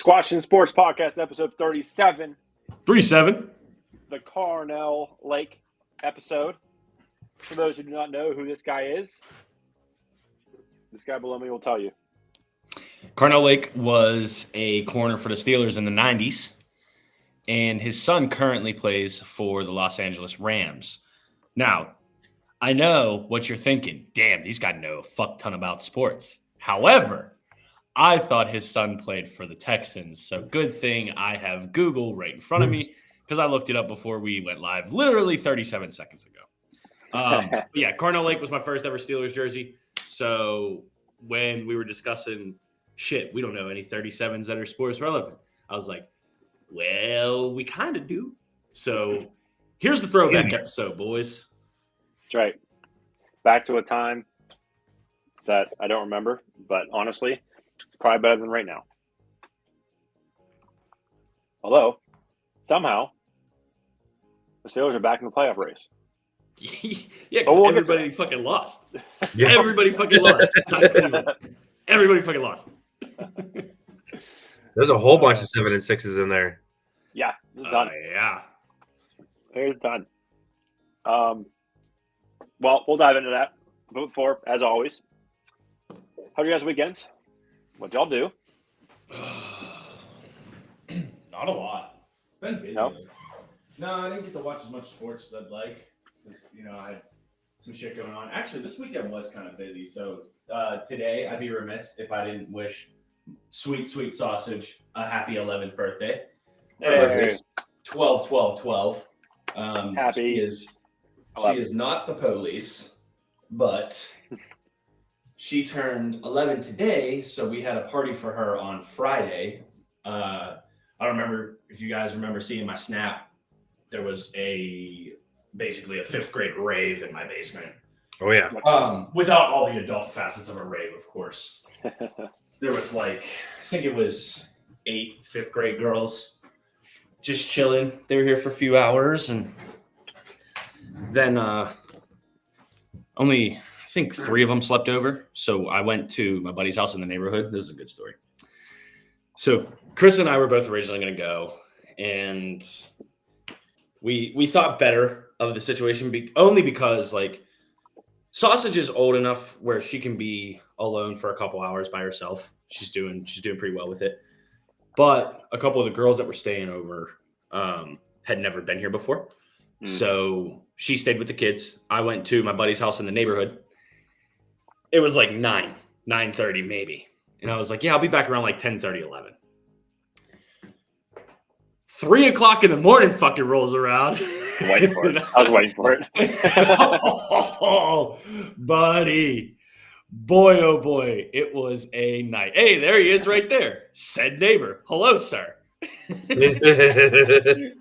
Squatchin Sports Podcast, episode 37. 3-7. The Carnell Lake episode. For those who do not know who this guy is, this guy below me will tell you. Carnell Lake was a corner for the Steelers in the 90s, and his son currently plays for the Los Angeles Rams. Now, I know what you're thinking. Damn, these guys know a fuck ton about sports. However, I thought his son played for the Texans, so good thing I have Google right in front of me because I looked it up before we went live, literally 37 seconds ago. Yeah, Carnell Lake was my first ever Steelers jersey. So when we were discussing, shit, we don't know any 37s that are sports relevant, I was like, well, we kind of do. So here's the throwback episode, boys. That's right. Back to a time that I don't remember, but honestly, it's probably better than right now. Although, somehow, the Steelers are back in the playoff race. Yeah, because everybody fucking lost. Everybody fucking lost. Everybody fucking lost. There's a whole bunch of 7 and 6s in there. Yeah, it's done. Yeah. It's done. Well, we'll dive into that. But before, as always, how are you guys' weekends? What'd y'all do? Not a lot. Been busy. No? No, I didn't get to watch as much sports as I'd like. Because, I had some shit going on. Actually, this weekend was kind of busy. So today, I'd be remiss if I didn't wish Sweet Sausage a happy 11th birthday. Hey. 12-12-12. Happy. She is not the police, but she turned 11 today, so we had a party for her on Friday. I don't remember if you guys remember seeing my snap. There was basically a 5th grade rave in my basement. Oh, yeah. Without all the adult facets of a rave, of course. There was I think it was 8 5th grade girls just chilling. They were here for a few hours, and then only, I think 3 of them slept over. So I went to my buddy's house in the neighborhood. This is a good story. So Chris and I were both originally going to go, and we thought better of the situation only because Sausage is old enough where she can be alone for a couple hours by herself. She's doing pretty well with it. But a couple of the girls that were staying over had never been here before. So she stayed with the kids. I went to my buddy's house in the neighborhood. It was 9:30 maybe. And I was like, yeah, I'll be back around 10:30, 11. 3 o'clock in the morning fucking rolls around. Waiting for it. I was waiting for it. Oh, buddy. Boy, oh boy. It was a night. Hey, there he is right there. Said neighbor. Hello, sir.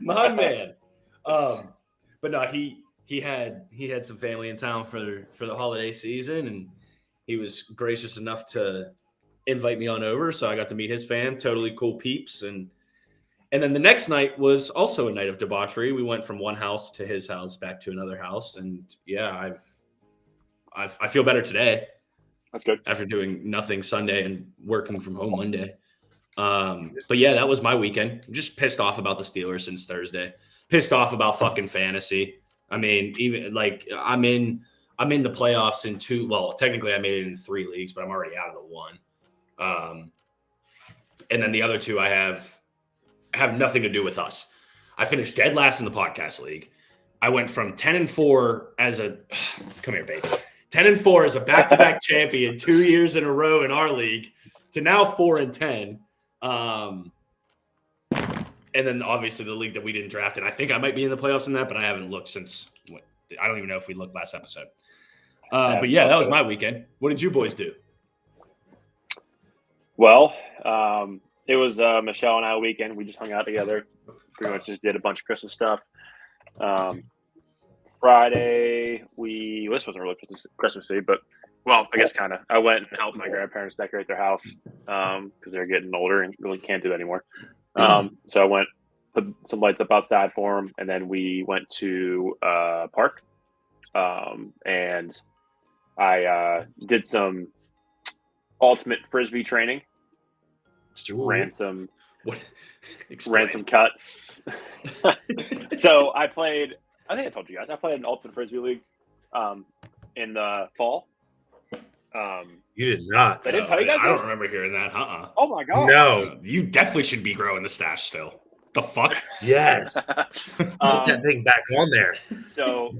My man. But no, he had some family in town for the holiday season, and he was gracious enough to invite me on over. So I got to meet his fam. Totally cool peeps. And then the next night was also a night of debauchery. We went from one house to his house, back to another house. And yeah, I feel better today. That's good. After doing nothing Sunday and working from home Monday. But yeah, that was my weekend. I'm just pissed off about the Steelers since Thursday. Pissed off about fucking fantasy. I mean, even I'm in the playoffs in 2. Well, technically I made it in 3 leagues, but I'm already out of the 1. And then the other 2 I have nothing to do with us. I finished dead last in the podcast league. I went from 10-4 as a come here, baby. 10-4 as a back-to-back champion 2 years in a row in our league to now 4-10. And then obviously the league that we didn't draft, and I think I might be in the playoffs in that, but I haven't looked since. I don't even know if we looked last episode. But yeah, that was my weekend. What did you boys do? Well, it was Michelle and I weekend. We just hung out together. Pretty much just did a bunch of Christmas stuff. Friday, this wasn't really Christmassy, but well, I guess kind of. I went and helped my grandparents decorate their house because they're getting older and really can't do that anymore. So I went, put some lights up outside for them, and then we went to a park, and I did some ultimate frisbee training. Ran some What? Ran some cuts. So I played. I think I told you guys. I played an Ultimate Frisbee League in the fall. You did not. I didn't tell you guys I don't this? remember hearing that. Oh my god! No. You definitely should be growing the stash still. The fuck? Yes. Put that thing back on there. So,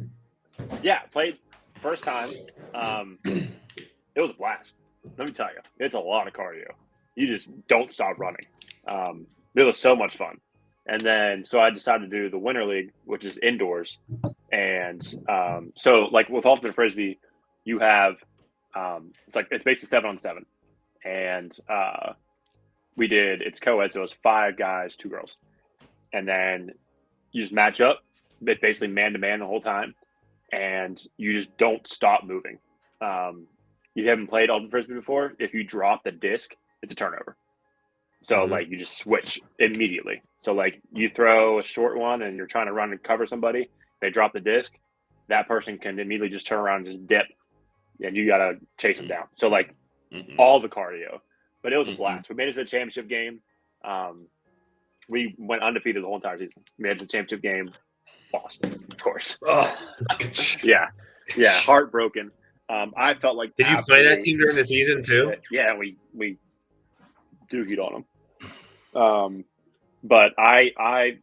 yeah, played first time. It was a blast. Let me tell you, it's a lot of cardio. You just don't stop running. It was so much fun. And then, so I decided to do the Winter League, which is indoors. And so, like with Ultimate Frisbee, you have it's basically 7-on-7, and it's co-ed, so it's 5 guys, 2 girls, and then you just match up, but basically man to man the whole time, and you just don't stop moving. You haven't played Ultimate Frisbee before. If you drop the disc, it's a turnover. So like you just switch immediately. So like you throw a short one and you're trying to run and cover somebody, they drop the disc, that person can immediately just turn around and just dip, and you gotta chase them down. So like all the cardio, but it was a blast. We made it to the championship game. We went undefeated the whole entire season. We made it to the championship game, lost, of course. Yeah, heartbroken. I felt like. Did you play that team during the season too? Yeah, we doohied on them. But I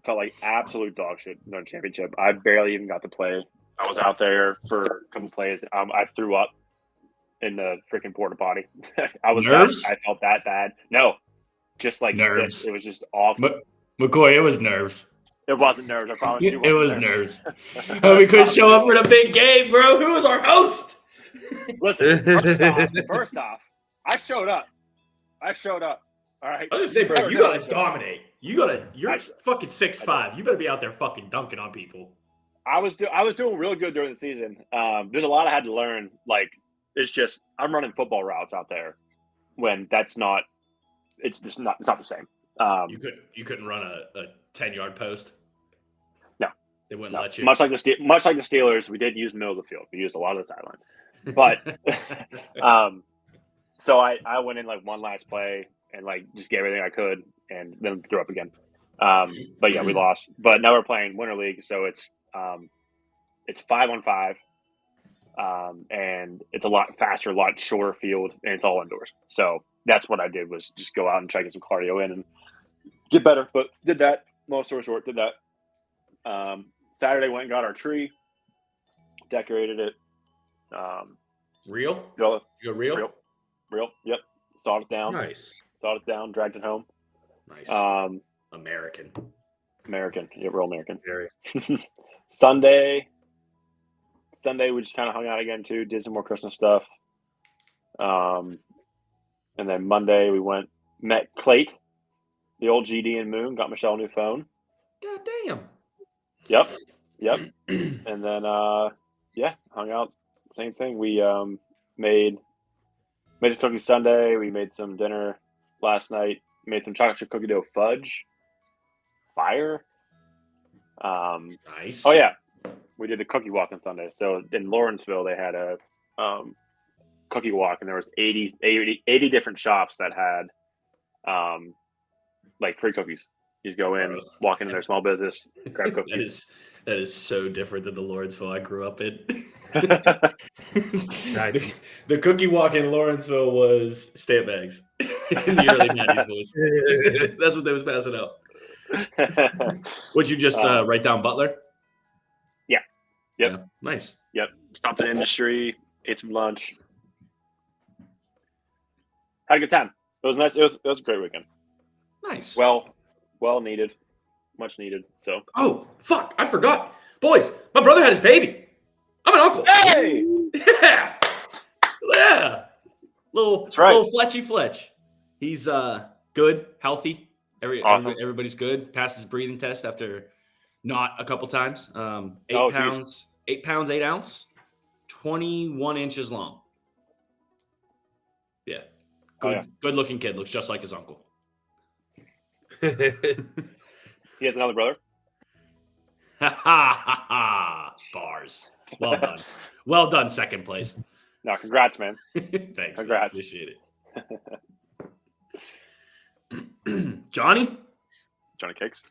felt like absolute dog shit in the championship. I barely even got to play. I was out there for a couple plays. I threw up in the freaking porta potty. I was nerves. I felt that bad. No, just like nerves. Sick. It was just awful. McCoy, it was nerves. It wasn't nerves. I promise you. It was nerves. We couldn't show up for the big game, bro. Who was our host? Listen, first off, I showed up. All right. I was just saying, bro, you gotta dominate. You're fucking 6'5". You better be out there fucking dunking on people. I was doing real good during the season. There's a lot I had to learn. Like, it's just I'm running football routes out there when it's not the same. You couldn't run a 10-yard post. No, they wouldn't let you. Much like the Steelers, we didn't use the middle of the field. We used a lot of the sidelines. But so I went in like one last play and like just gave everything I could and then threw up again. But yeah, we lost. But now we're playing Winter League, so it's 5-on-5, and it's a lot faster, a lot shorter field, and it's all indoors. So that's what I did, was just go out and try to get some cardio in and get better. But did that. Long story short, did that. Saturday went and got our tree, decorated it. Real? You go real? Real. Yep. Sawed it down. Nice. Sawed it down. Dragged it home. Nice. American. Yeah, real American. Very. Sunday, we just kind of hung out again too. Did some more Christmas stuff. And then Monday we met Clate, the old GD and Moon. Got Michelle a new phone. God damn. Yep. And then hung out. Same thing. We made a cookie Sunday. We made some dinner last night. Made some chocolate chip cookie dough fudge. Fire. Nice. Oh yeah, we did the cookie walk on Sunday. So in Lawrenceville, they had a cookie walk, and there was 80 different shops that had like free cookies. You just go in, walk into their small business, grab cookies. That is so different than the Lawrenceville I grew up in. The cookie walk in Lawrenceville was stamp bags in the early 90s, boys. That's what they was passing out. Would you just write down Butler? Yeah. Yep. Yeah. Nice. Yep. Stopped in industry, ate some lunch. Had a good time. It was nice. It was a great weekend. Nice. Well needed. Much needed. So. Oh, fuck. I forgot. Boys, my brother had his baby. I'm an uncle. Hey! Yeah. Little Fletchy. He's good, healthy. Everybody's good. Passed his breathing test after not a couple times. 8 pounds, 8 ounce, 21 inches long. Yeah. Good looking kid. Looks just like his uncle. He has another brother? Bars. Well done. Well done, second place. No, congrats, man. Thanks. Congrats. Man. Appreciate it. Johnny, Cakes.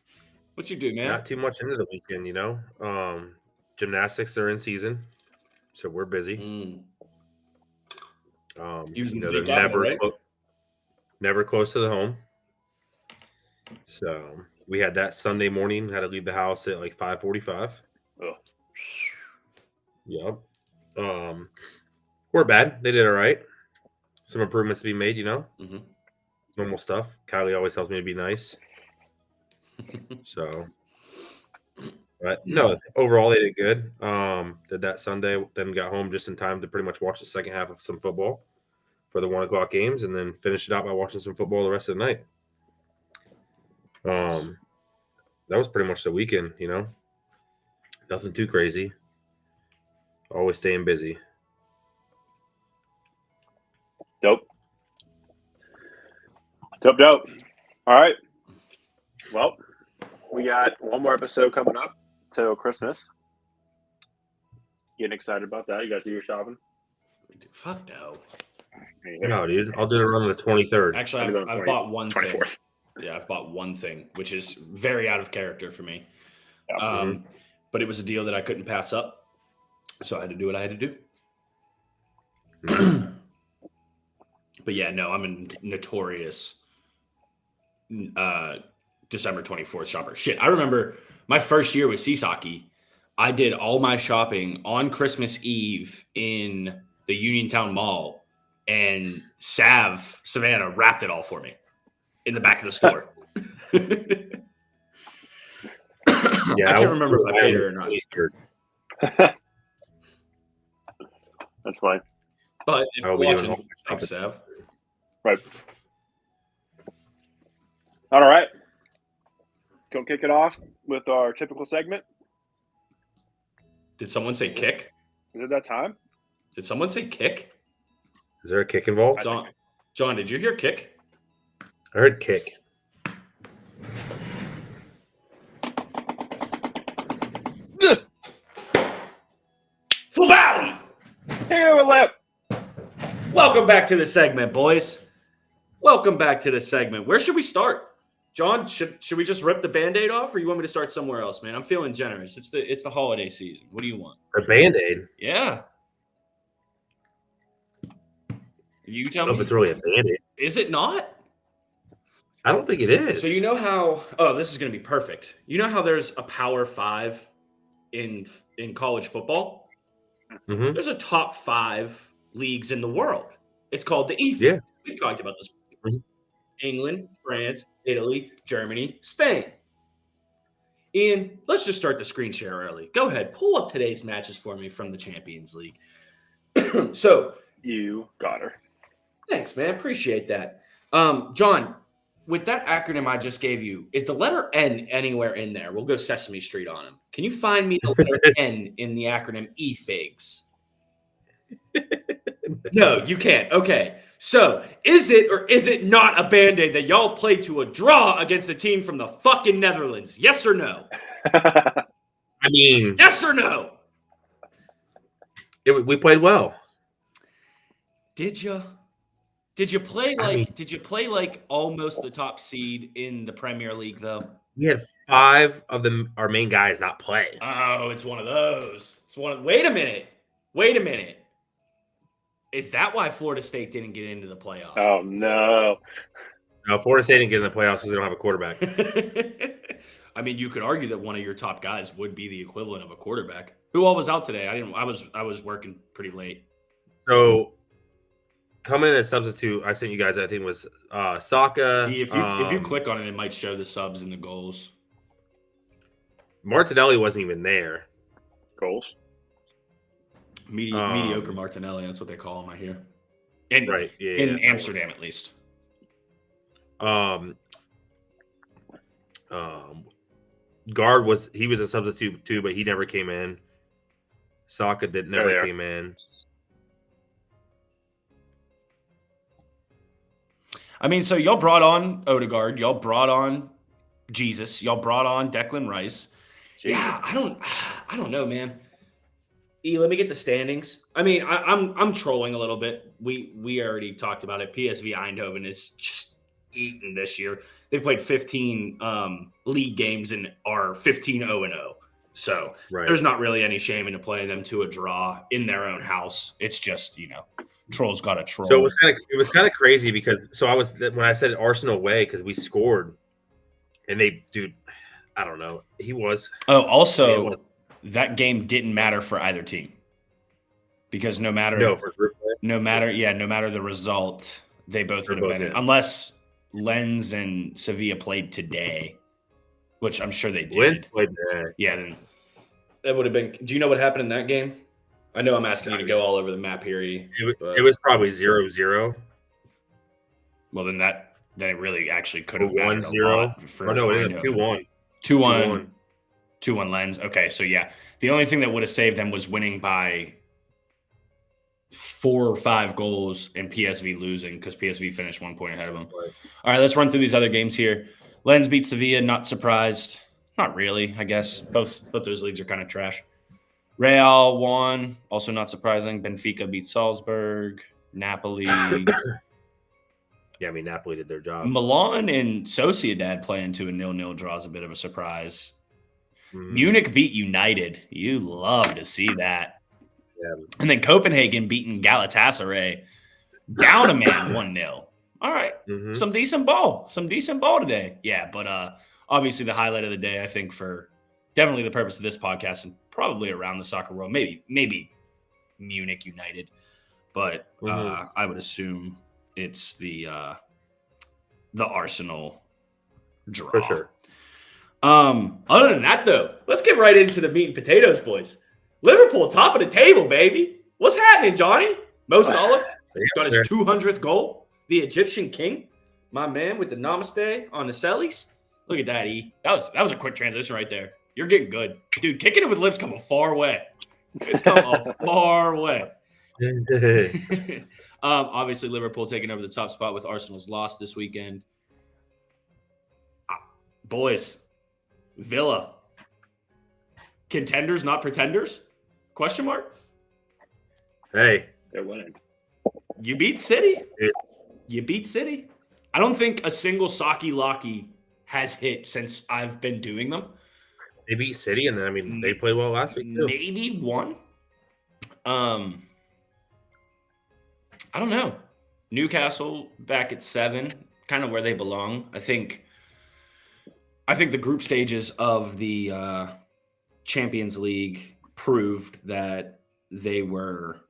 what you do, man? Not too much into the weekend, Gymnastics are in season, so we're busy. Using they're state capital, right? Never close to the home. So we had that Sunday morning. Had to leave the house at like 5:45. Oh. Yep. We're bad. They did all right. Some improvements to be made, Mm-hmm. Normal stuff. Kylie always tells me to be nice. So, but no, overall they did good. Did that Sunday, then got home just in time to pretty much watch the second half of some football for the 1:00 games, and then finished it out by watching some football the rest of the night. That was pretty much the weekend, Nothing too crazy. Always staying busy. Dope. All right. Well, we got one more episode coming up till Christmas. Getting excited about that. You guys do your shopping? Fuck no. No, dude. I'll do it around the 23rd. Actually, I've bought one 24th. thing. Yeah, I've bought one thing, which is very out of character for me. Yeah. But it was a deal that I couldn't pass up, so I had to do what I had to do. But yeah, no, I'm a notorious December 24th shopper. Shit, I remember my first year with Seasaki. I did all my shopping on Christmas Eve in the Uniontown Mall, and Savannah wrapped it all for me in the back of the store. Yeah, I can't remember if I paid her or not. That's fine. But if you're watching, thanks, Sav. Right. All right. Go kick it off with our typical segment. Did someone say kick? Is it that time? Did someone say kick? Is there a kick involved? John, did you hear kick? I heard kick. Full Valley! Hang on a lip. Welcome back to the segment, boys. Welcome back to the segment. Where should we start? John, should we just rip the Band-Aid off, or you want me to start somewhere else, man? I'm feeling generous. It's the holiday season. What do you want? A Band-Aid? Yeah. You tell I don't know me. if it's really a Band-Aid. Is it not? I don't think it is. So you know how – oh, this is going to be perfect. You know how there's a Power 5 in college football? Mm-hmm. There's a top 5 leagues in the world. It's called the EFIG. Yeah. We've talked about this before. Mm-hmm. England, France, Italy, Germany, Spain. Ian, let's just start the screen share early. Go ahead. Pull up today's matches for me from the Champions League. So you got her. Thanks, man. Appreciate that. John, with that acronym I just gave you, is the letter N anywhere in there? We'll go Sesame Street on him. Can you find me the letter N in the acronym EFIGs? No, you can't. Okay. So, is it or is it not a Band-Aid that y'all played to a draw against the team from the fucking Netherlands? Yes or no? I mean... Yes or no? We played well. Did you? Did you play like almost the top seed in the Premier League though? We had 5 of our main guys not play. Oh, it's one of those. Wait a minute. Is that why Florida State didn't get into the playoffs? Oh no. No, Florida State didn't get in the playoffs because they don't have a quarterback. I mean, you could argue that one of your top guys would be the equivalent of a quarterback. Who all was out today? I was working pretty late. So coming in as substitute, I sent you guys. I think it was Saka. If you click on it, it might show the subs and the goals. Martinelli wasn't even there. Goals. Mediocre Martinelli. That's what they call him. I hear. In Amsterdam, at least. Guard was a substitute too, but he never came in. Saka never came in. I mean, so y'all brought on Odegaard, y'all brought on Jesus, y'all brought on Declan Rice. Jeez. Yeah, I don't know, man. Let me get the standings. I mean, I'm trolling a little bit. We already talked about it. PSV Eindhoven is just eaten this year. They've played 15 league games and are 15-0-0. So there's not really any shame in playing them to a draw in their own house. It's just, Trolls got a troll. So it was kind of crazy because when I said Arsenal away because we scored, and I don't know. He was. Oh, also, that game didn't matter for either team because no matter the result, they both would have been in, unless Lens and Sevilla played today, which I'm sure they did. Lens played today. Yeah, then that would have been. Do you know what happened in that game? I know I'm asking you to go all over the map here. It was probably 0-0. Well, then it really actually could have 1-0. No, it is 2-1. 2-1 Lens. Okay, so yeah, the only thing that would have saved them was winning by 4 or 5 goals and PSV losing because PSV finished 1 point ahead of them. Right. All right, let's run through these other games here. Lens beat Sevilla. Not surprised. Not really, I guess. Both those leagues are kind of trash. Real won. Also not surprising. Benfica beat Salzburg. Napoli. Yeah, I mean, Napoli did their job. Milan and Sociedad playing to a 0-0 draw is a bit of a surprise. Munich beat United. You love to see that. Yeah. And then Copenhagen beating Galatasaray down a man 1-0. All right. Some decent ball. Some decent ball today. Yeah, but obviously the highlight of the day, I think, for definitely the purpose of this podcast and probably around the soccer world, maybe Munich United. But I would assume it's the Arsenal draw. For sure. Other than that, though, let's get right into the meat and potatoes, boys. Liverpool, top of the table, baby. What's happening, Johnny? Mo Salah got his 200th goal. The Egyptian king, my man with the namaste on the cellies. Look at that, E. That was a quick transition right there. You're getting good. Dude, kicking it with lips come a far way. It's come a far way. Obviously, Liverpool taking over the top spot with Arsenal's loss this weekend. Boys, Villa. Contenders, not pretenders? Question mark? Hey. They're winning. You beat City? Yeah. You beat City? I don't think a single Saki Locky has hit since I've been doing them. They beat City, and then, they played well last week, too. Maybe one. I don't know. Newcastle back at 7, kind of where they belong. I think the group stages of the Champions League proved that they were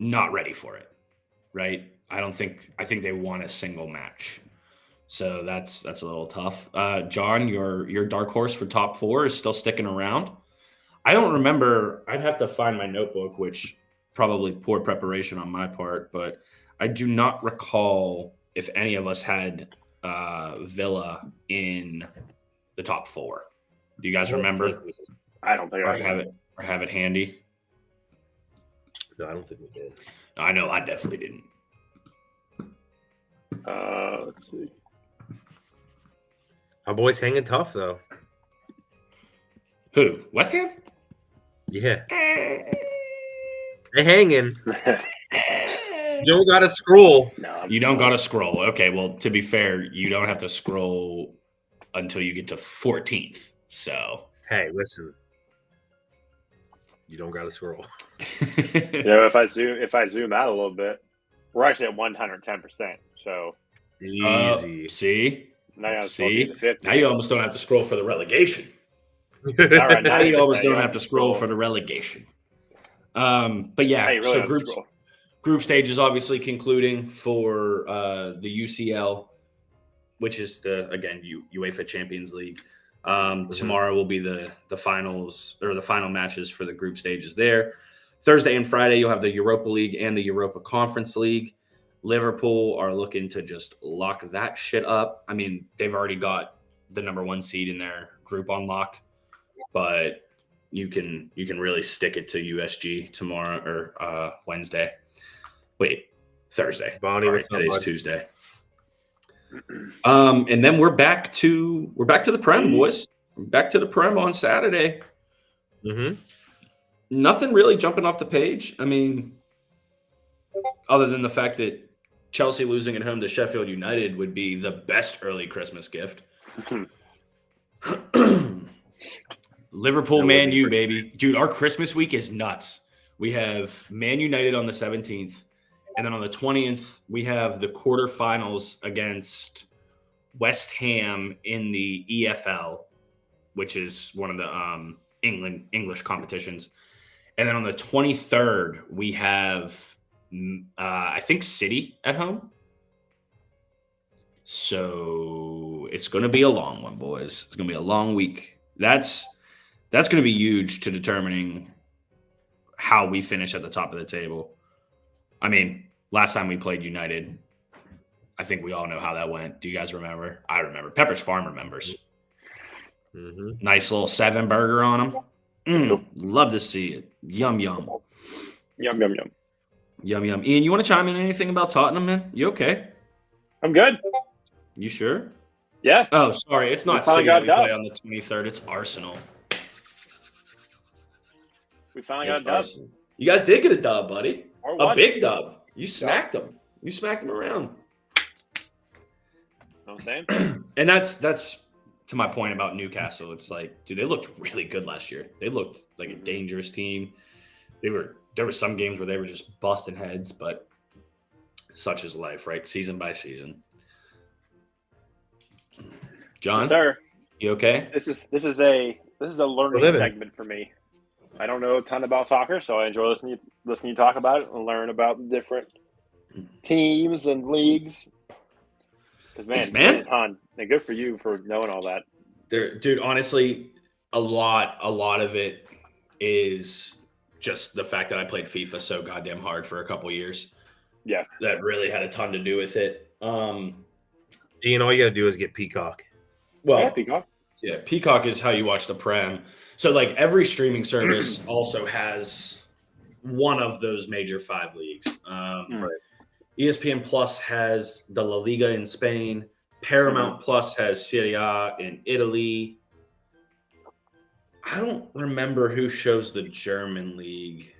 not ready for it, right? I think they won a single match. So that's a little tough. John, your dark horse for top 4 is still sticking around. I don't remember. I'd have to find my notebook, which probably poor preparation on my part, but I do not recall if any of us had Villa in the top 4. Do you guys remember? I don't think I have it handy. No, I don't think we did. No, I know I definitely didn't. Let's see. Our boys hanging tough, though. Who? West Ham? Yeah. They hanging. You don't got to scroll. No, you don't got to scroll. Okay, well, to be fair, you don't have to scroll until you get to 14th. So, hey, listen. You don't got to scroll. If I zoom out a little bit, we're actually at 110%. So easy. See? Now you almost don't have to scroll for the relegation. Right, now you almost don't have to scroll for the relegation. But yeah, really so group stage is obviously concluding for the UCL, which is the UEFA Champions League. Tomorrow will be the finals or the final matches for the group stages there. Thursday and Friday, you'll have the Europa League and the Europa Conference League. Liverpool are looking to just lock that shit up. I mean, they've already got the number 1 seed in their group on lock, but you can really stick it to USG tomorrow or Wednesday. Wait, Thursday. Bonnie, right, today's Tuesday. And then we're back to the Prem, boys. Back to the Prem on Saturday. Nothing really jumping off the page. I mean, other than the fact that Chelsea losing at home to Sheffield United would be the best early Christmas gift. Liverpool, Man U, baby. Dude, our Christmas week is nuts. We have Man United on the 17th, and then on the 20th, we have the quarterfinals against West Ham in the EFL, which is one of the English competitions. And then on the 23rd, we have, I think, City at home. So it's going to be a long one, boys. It's going to be a long week. That's going to be huge to determining how we finish at the top of the table. I mean, last time we played United, I think we all know how that went. Do you guys remember? I remember. Pepperidge Farm remembers. Mm-hmm. Nice little 7 burger on them. Love to see it. Yum, yum. Yum, yum, yum. Yum, yum. Ian, you want to chime in anything about Tottenham, man? You okay? I'm good. You sure? Yeah. Oh, sorry. It's not City that we play on the 23rd. It's Arsenal. We finally got a dub. You guys did get a dub, buddy. A big dub. You smacked them. You smacked them around. Know what I'm saying? And that's to my point about Newcastle. It's like, dude, they looked really good last year. They looked like a dangerous team. There were some games where they were just busting heads, but such is life, right? Season by season. John, yes, sir. You okay? This is a learning segment for me. I don't know a ton about soccer, so I enjoy listening to you talk about it and learn about the different teams and leagues. Because Thanks, man. A ton. And good for you for knowing all that. Dude, honestly, a lot of it is just the fact that I played FIFA so goddamn hard for a couple years. Yeah, that really had a ton to do with it. Ian, all you got to do is get Peacock. Well, yeah, Peacock. Yeah, Peacock is how you watch the Prem. So, like, every streaming service also has one of those major 5 leagues. Right. ESPN Plus has the La Liga in Spain. Paramount Plus has Serie A in Italy. I don't remember who shows the German league.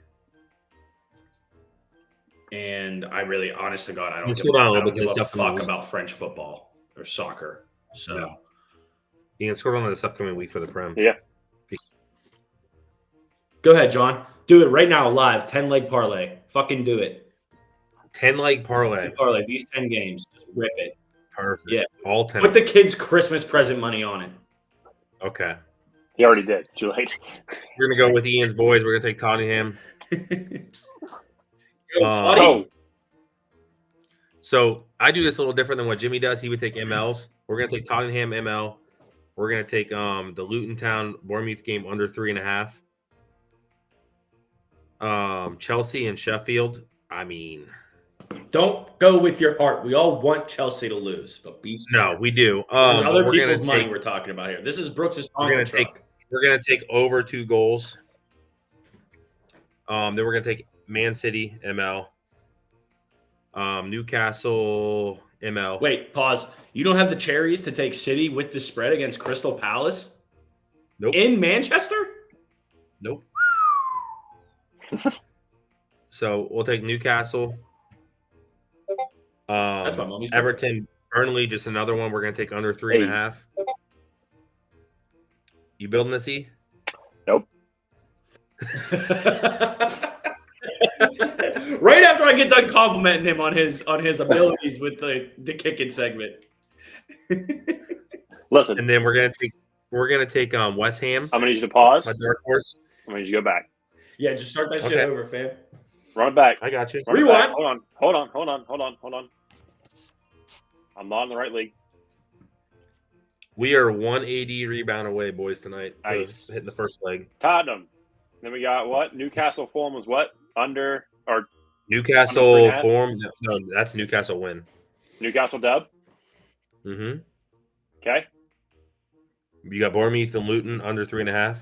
And I really, honest to God, I don't give a fuck about French football or soccer. So, no. Ian, scroll on this upcoming week for the Prem. Yeah. Go ahead, John. Do it right now, live. 10-leg parlay. Fucking do it. 10-leg parlay. These 10 games. Just rip it. Perfect. Yeah. All 10. Put the kids' Christmas present money on it. Okay. He already did. It's too late. We're going to go with Ian's boys. We're going to take Tottenham. So I do this a little different than what Jimmy does. He would take MLs. We're going to take Tottenham ML. We're going to take the Luton Town Bournemouth game under 3.5. Chelsea and Sheffield. I mean, don't go with your heart. We all want Chelsea to lose, but no, we do. This is other people's money we're talking about here. This is Brooks's truck. We're going to take over 2 goals. Then we're going to take Man City ML. Newcastle ML. Wait, pause. You don't have the cherries to take City with the spread against Crystal Palace? Nope. In Manchester? Nope. So we'll take Newcastle. That's my mommy's Everton, Burnley, just another one. We're going to take under 3.5. You building this, E? Nope. Right after I get done complimenting him on his abilities with the kicking segment. Listen, and then we're gonna take West Ham. I'm gonna need you to pause. My dark horse. I'm gonna need you to go back. Yeah, just start that shit over, fam. Run it back. I got you. Rewind. Hold on. I'm not in the right league. We are 180 rebound away, boys, tonight. Nice. Hitting the first leg. Tottenham. Then we got what? Newcastle Fulham was what? Under or Newcastle form? No, that's Newcastle win. Newcastle dub. Mm-hmm. Okay. You got Bournemouth and Luton under 3.5.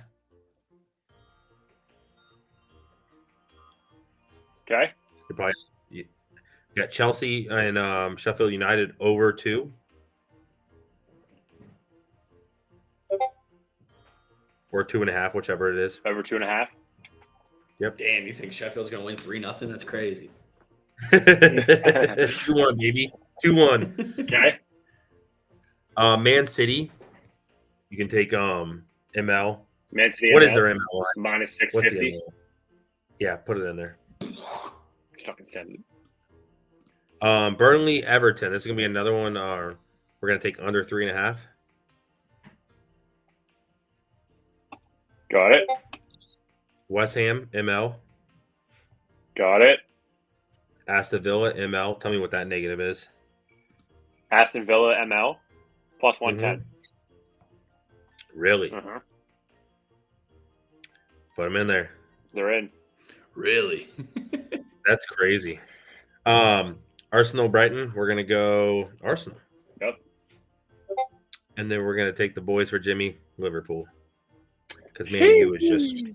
Okay. You got Chelsea and Sheffield United over 2. Or 2.5, whichever it is. Over 2.5. Yep. Damn, you think Sheffield's gonna win 3-0? That's crazy. 2-1, baby. 2-1. Okay. Man City. You can take ML. Man City. What ML, is their ML line? minus What's the 650. ML? Yeah, put it in there. Fucking send it. Burnley Everton. This is gonna be another one. We're gonna take under 3.5. Got it. West Ham ML. Got it. Aston Villa ML. Tell me what that negative is. Aston Villa ML plus 110. Really? Uh-huh. Put them in there. They're in. Really? That's crazy. Arsenal Brighton. We're gonna go Arsenal. Yep. And then we're gonna take the boys for Jimmy Liverpool. Because Man U is just.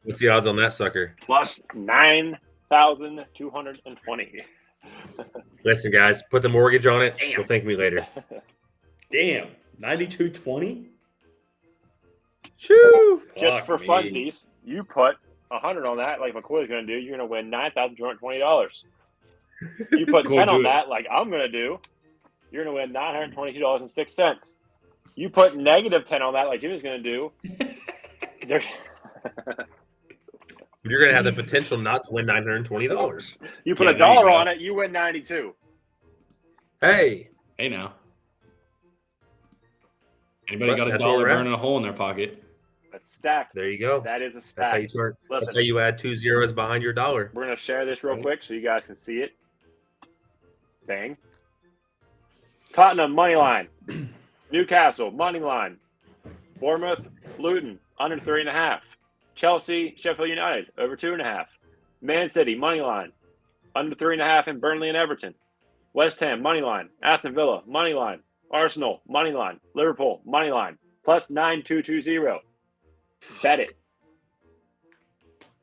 What's the odds on that sucker? Plus 9,220. Listen, guys, put the mortgage on it. You'll thank me later. Damn. 92.20? Shoo! Just Fuck for me. funsies, you put 100 on that, like McCoy's going to do. You're going to win $9,220. You put Cool, 10 do on it. that, like I'm going to do. You're going to win $922.06. You put negative 10 on that, like Jimmy's going to do. There's You're gonna have the potential not to win $920. you put Yeah, $1 there you go. on it, you win 92. Hey, Hey, now. Anybody But got a that's where dollar we're at. burning a hole in their pocket? That's stacked. there you go. That is a That's how stack. you turn. Listen. That's how you add 2 zeros behind your dollar. We're going to share this real Right. quick so you guys can see it. Bang. Tottenham, money line. Newcastle, money line. Bournemouth, Luton, under 3.5. Chelsea, Sheffield United, over 2.5. Man City, money line. Under 3.5 in Burnley and Everton. West Ham, money line. Aston Villa, money line. Arsenal, money line. Liverpool, money line. Plus 9,220. Bet it.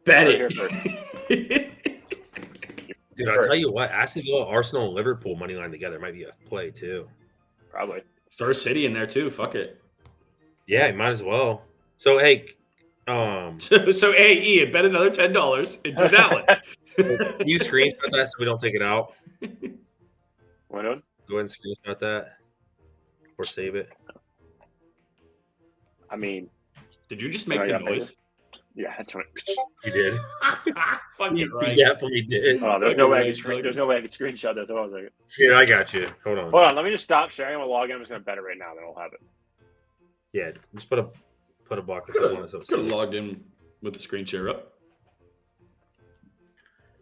Bet Right here it. Dude, I'll tell you what, Aston Villa, Arsenal, and Liverpool money line together might be a play too. Probably. Throw City in there, too. Fuck it. Yeah, you might as well. So hey, So, hey, Ian, bet another $10 into that one. can you screenshot that so we don't take it out? Went on? Go ahead and screenshot that or save it. I mean, Did you just make Oh, the yeah, noise? yeah, that's what. You did. Fucking You right. definitely did. Oh, there's no way I Okay, could there's no way I could screenshot this. Hold on a second. Yeah, I got you. Hold on. Hold on, let me just stop sharing. I'm gonna log in. I'm just gonna bet it right now. Then I'll have it. Yeah, just put a block or Could something on it. So have logged in with the screen share up.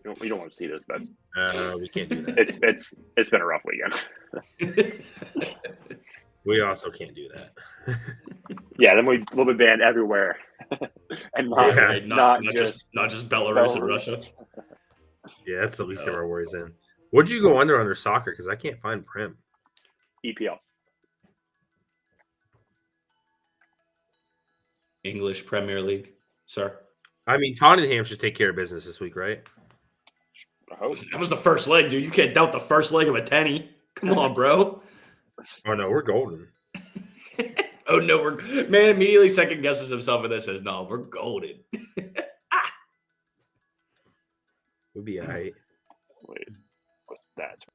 You don't want to see those bets. we can't do that. It's been a rough weekend. We also can't do that. Yeah, then we'll be banned everywhere, and not, Yeah. Right, not not just just Belarus and Belarus. Russia. Yeah, that's the least of our worries in. What'd you go under soccer? Because I can't find Prem. EPL. English Premier League, sir. I mean, Tottenham should take care of business this week, right? I hope. That was the first leg, dude. You can't doubt the first leg of a tenny. Come on, bro. Oh no, we're golden. Oh no, man immediately second guesses himself and then says, "No, we're golden." We'll be all right. Wait, what's that?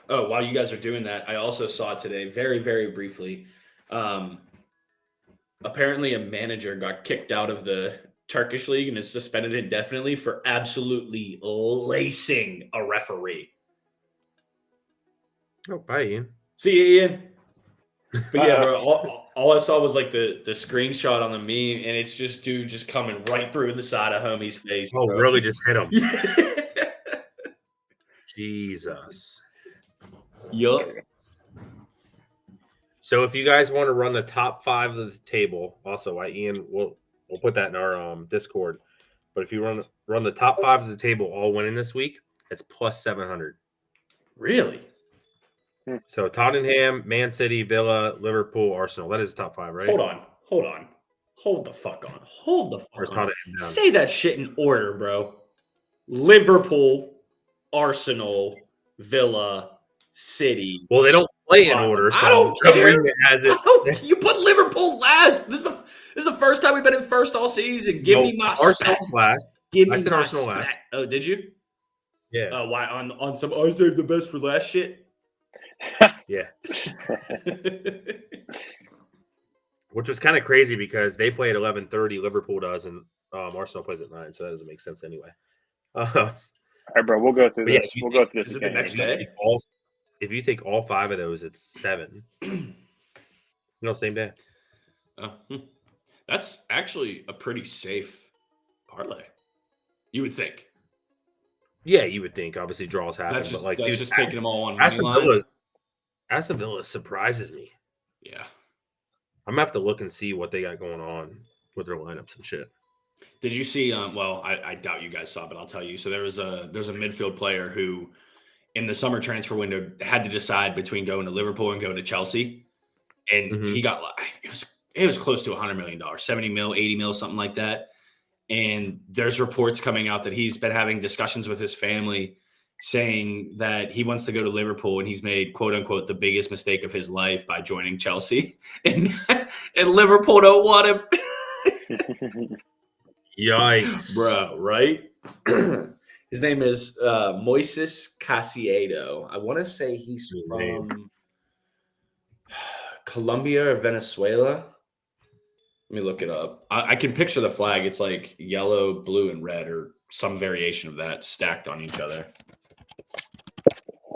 Oh, while you guys are doing that, I also saw today, very, very briefly, apparently a manager got kicked out of the Turkish league and is suspended indefinitely for absolutely lacing a referee. Oh, bye, Ian. See you, Ian. But yeah, bro, all I saw was like the screenshot on the meme, and it's just dude just coming right through the side of homie's face. Oh, bro. really? Just hit him. Yeah. Jesus. Yup. So if you guys want to run the top 5 of the table, also, Ian, we'll put that in our Discord. But if you run the top 5 of the table all winning this week, it's plus 700. Really? So Tottenham, Man City, Villa, Liverpool, Arsenal. That is top 5, right? Hold on. Hold the fuck on. Hold the Or fuck is on. Tottenham down? Say that shit in order, bro. Liverpool, Arsenal, Villa, City. Well, they don't play in Fine. order. So I don't I'm care. reading it as it. You put Liverpool last. This is the first time we've been in first all season. Give me my Arsenal's spec. last. Give me I said my Arsenal spec. last. Oh, did you? Yeah. Oh, why on some? I saved the best for last shit. Yeah. Which was kind of crazy because they play at 11:30. Liverpool does, and Arsenal plays at 9, so that doesn't make sense anyway. All right, bro. We'll go through But yeah, this. We'll go through this is it the again. next here in a day? second. If you take all 5 of those, it's 7. Same day. That's actually a pretty safe parlay. You would think. Yeah, you would think. Obviously, draws happen, That's just but like, that's dude, just taking them all on money line. Aston Villa surprises me. Yeah. I'm gonna have to look and see what they got going on with their lineups and shit. Did you see? Well, I doubt you guys saw, but I'll tell you. So there's a midfield player who, in the summer transfer window, had to decide between going to Liverpool and going to Chelsea, and he got it was close to $100 million, 70 mil, 80 mil, something like that. And there's reports coming out that he's been having discussions with his family, saying that he wants to go to Liverpool, and he's made "quote unquote" the biggest mistake of his life by joining Chelsea, and Liverpool don't want him. Yikes, Bro, right? His name is Moises Caicedo. I want to say he's from Colombia or Venezuela. Let me look it up. I can picture the flag. It's like yellow, blue, and red, or some variation of that stacked on each other.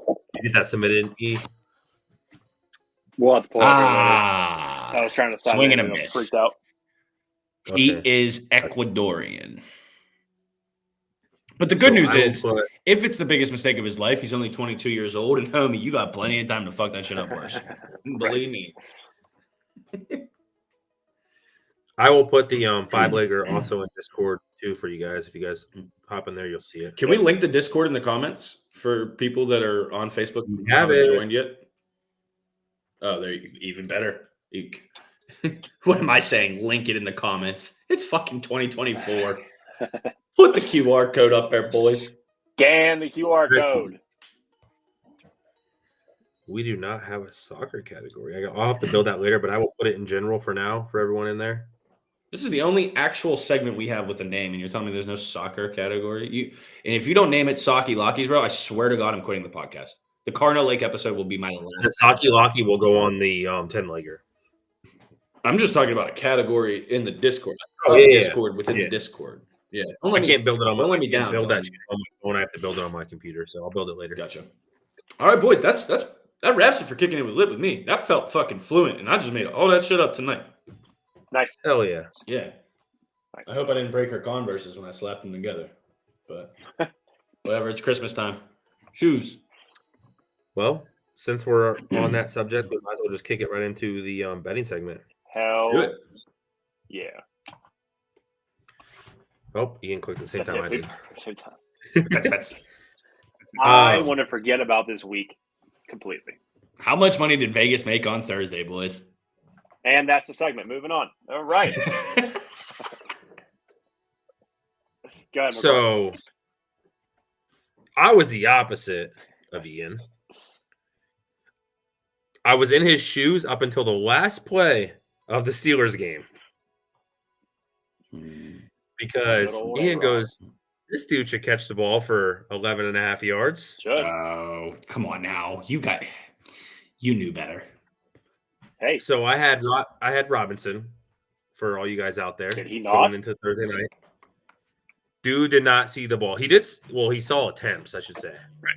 You get that submitted, E? We'll have to pull up. I was trying to sign swing in and a and miss. freaked out. He is Ecuadorian. But the good news is, if it's the biggest mistake of his life, he's only 22 years old, and homie, you got plenty of time to fuck that shit up worse. Believe me. I will put the 5-legger also in Discord too for you guys. If you guys hop in there, you'll see it. Can we link the Discord in the comments for people that are on Facebook who haven't joined yet? Oh, they're even better. What am I saying? Link it in the comments. It's fucking 2024. Put the QR code up there, boys. Scan the QR code. We do not have a soccer category. I'll have to build that later, but I will put it in general for now for everyone in there. This is the only actual segment we have with a name, and you're telling me there's no soccer category? And if you don't name it Socky Lockies, bro, I swear to God, I'm quitting the podcast. The Cardinal Lake episode will be my last. The Socky Locky will go on the 10-legger. I'm just talking about a category in the Discord. Discord within the Discord. Yeah. I can't build it on my don't let me down. Build that shit on my phone. I have to build it on my computer, so I'll build it later. Gotcha. All right, boys. That wraps it for kicking it with Lip with me. That felt fucking fluent, and I just made all that shit up tonight. Nice. Hell yeah. Yeah. Nice. I hope I didn't break her Converses when I slapped them together. But whatever, it's Christmas time. Shoes. Well, since we're on that subject, we might as well just kick it right into the betting segment. Hell yeah. Oh, Ian clicked at the same time I did. Same time. That's I want to forget about this week completely. How much money did Vegas make on Thursday, boys? And that's the segment. Moving on. All right. Go ahead. So I was the opposite of Ian. I was in his shoes up until the last play of the Steelers game. Because Ian goes, this dude should catch the ball for 11.5 yards. Oh, come on now. You knew better. Hey. So I had Robinson for all you guys out there. Did he not? Going into Thursday night. Dude did not see the ball. He did. Well, he saw attempts, I should say. Right.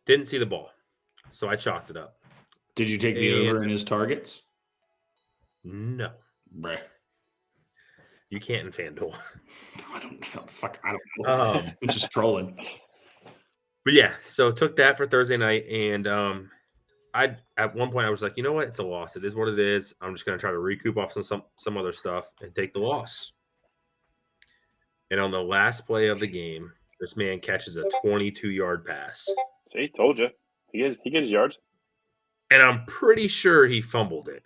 Didn't see the ball. So I chalked it up. Did you take the over in his targets? No. Bruh. You can't in FanDuel. I don't know. Fuck, I don't know. I'm just trolling. But yeah, so took that for Thursday night, and at one point I was like, you know what? It's a loss. It is what it is. I'm just gonna try to recoup off some other stuff and take the loss. And on the last play of the game, this man catches a 22-yard pass. See, told you. He gets his yards. And I'm pretty sure he fumbled it.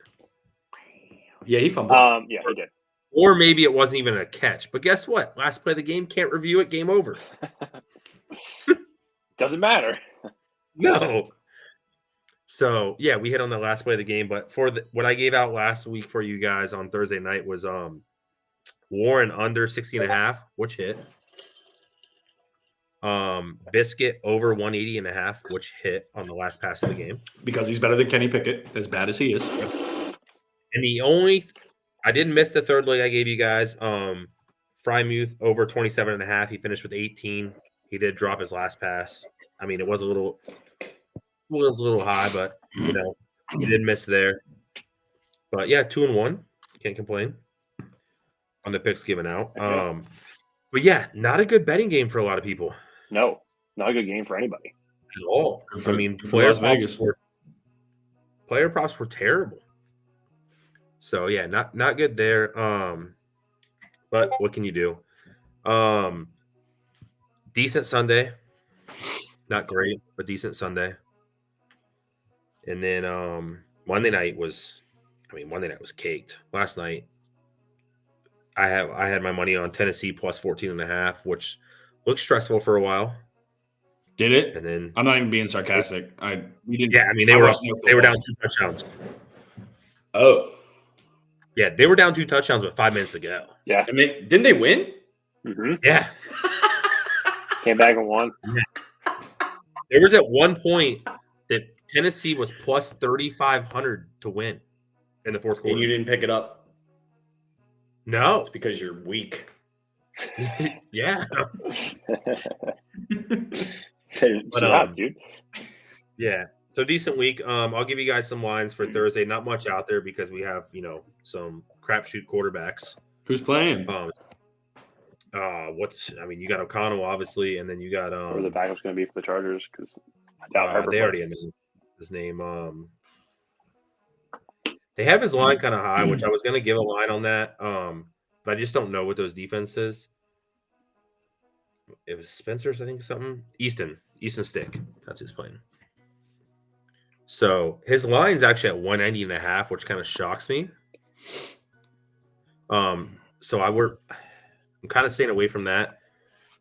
Yeah, he fumbled. Yeah, he did. Or maybe it wasn't even a catch. But guess what? Last play of the game, can't review it, game over. Doesn't matter. No. So yeah, we hit on the last play of the game, but for what I gave out last week for you guys on Thursday night was Warren under 60.5, which hit. Biscuit over 180.5, which hit on the last pass of the game. Because he's better than Kenny Pickett, as bad as he is. And I didn't miss the third leg I gave you guys. Frymuth over 27.5. He finished with 18. He did drop his last pass. I mean, it was a little high, but he did miss there. But yeah, 2-1. Can't complain on the picks given out. But yeah, not a good betting game for a lot of people. No, not a good game for anybody at all. I mean, player props were terrible. So yeah, not good there. But what can you do? Decent Sunday. Not great, but decent Sunday. And then Monday night was caked. Last night I had my money on Tennessee plus 14.5, which looked stressful for a while. Did it? And then I'm not even being sarcastic. We didn't. Yeah, I mean they were down 2 touchdowns. Oh. Yeah, they were down 2 touchdowns with 5 minutes to go. Yeah. And didn't they win? Mm-hmm. Yeah. Came back and won. Yeah. There was at one point that Tennessee was plus 3,500 to win in the fourth quarter. And you didn't pick it up? No. It's because you're weak. Yeah. Dude. Yeah. So decent week. I'll give you guys some lines for Thursday. Not much out there because we have, some crapshoot quarterbacks. Who's playing? You got O'Connell obviously, and then you got Where the backup's going to be for the Chargers because I doubt Herbert. They already announced his name. They have his line kind of high, which I was going to give a line on that. But I just don't know what those defenses. It was Spencer's, I think, something. Easton Stick. That's who's playing. So his line's actually at 190.5, which kind of shocks me. So I'm kind of staying away from that.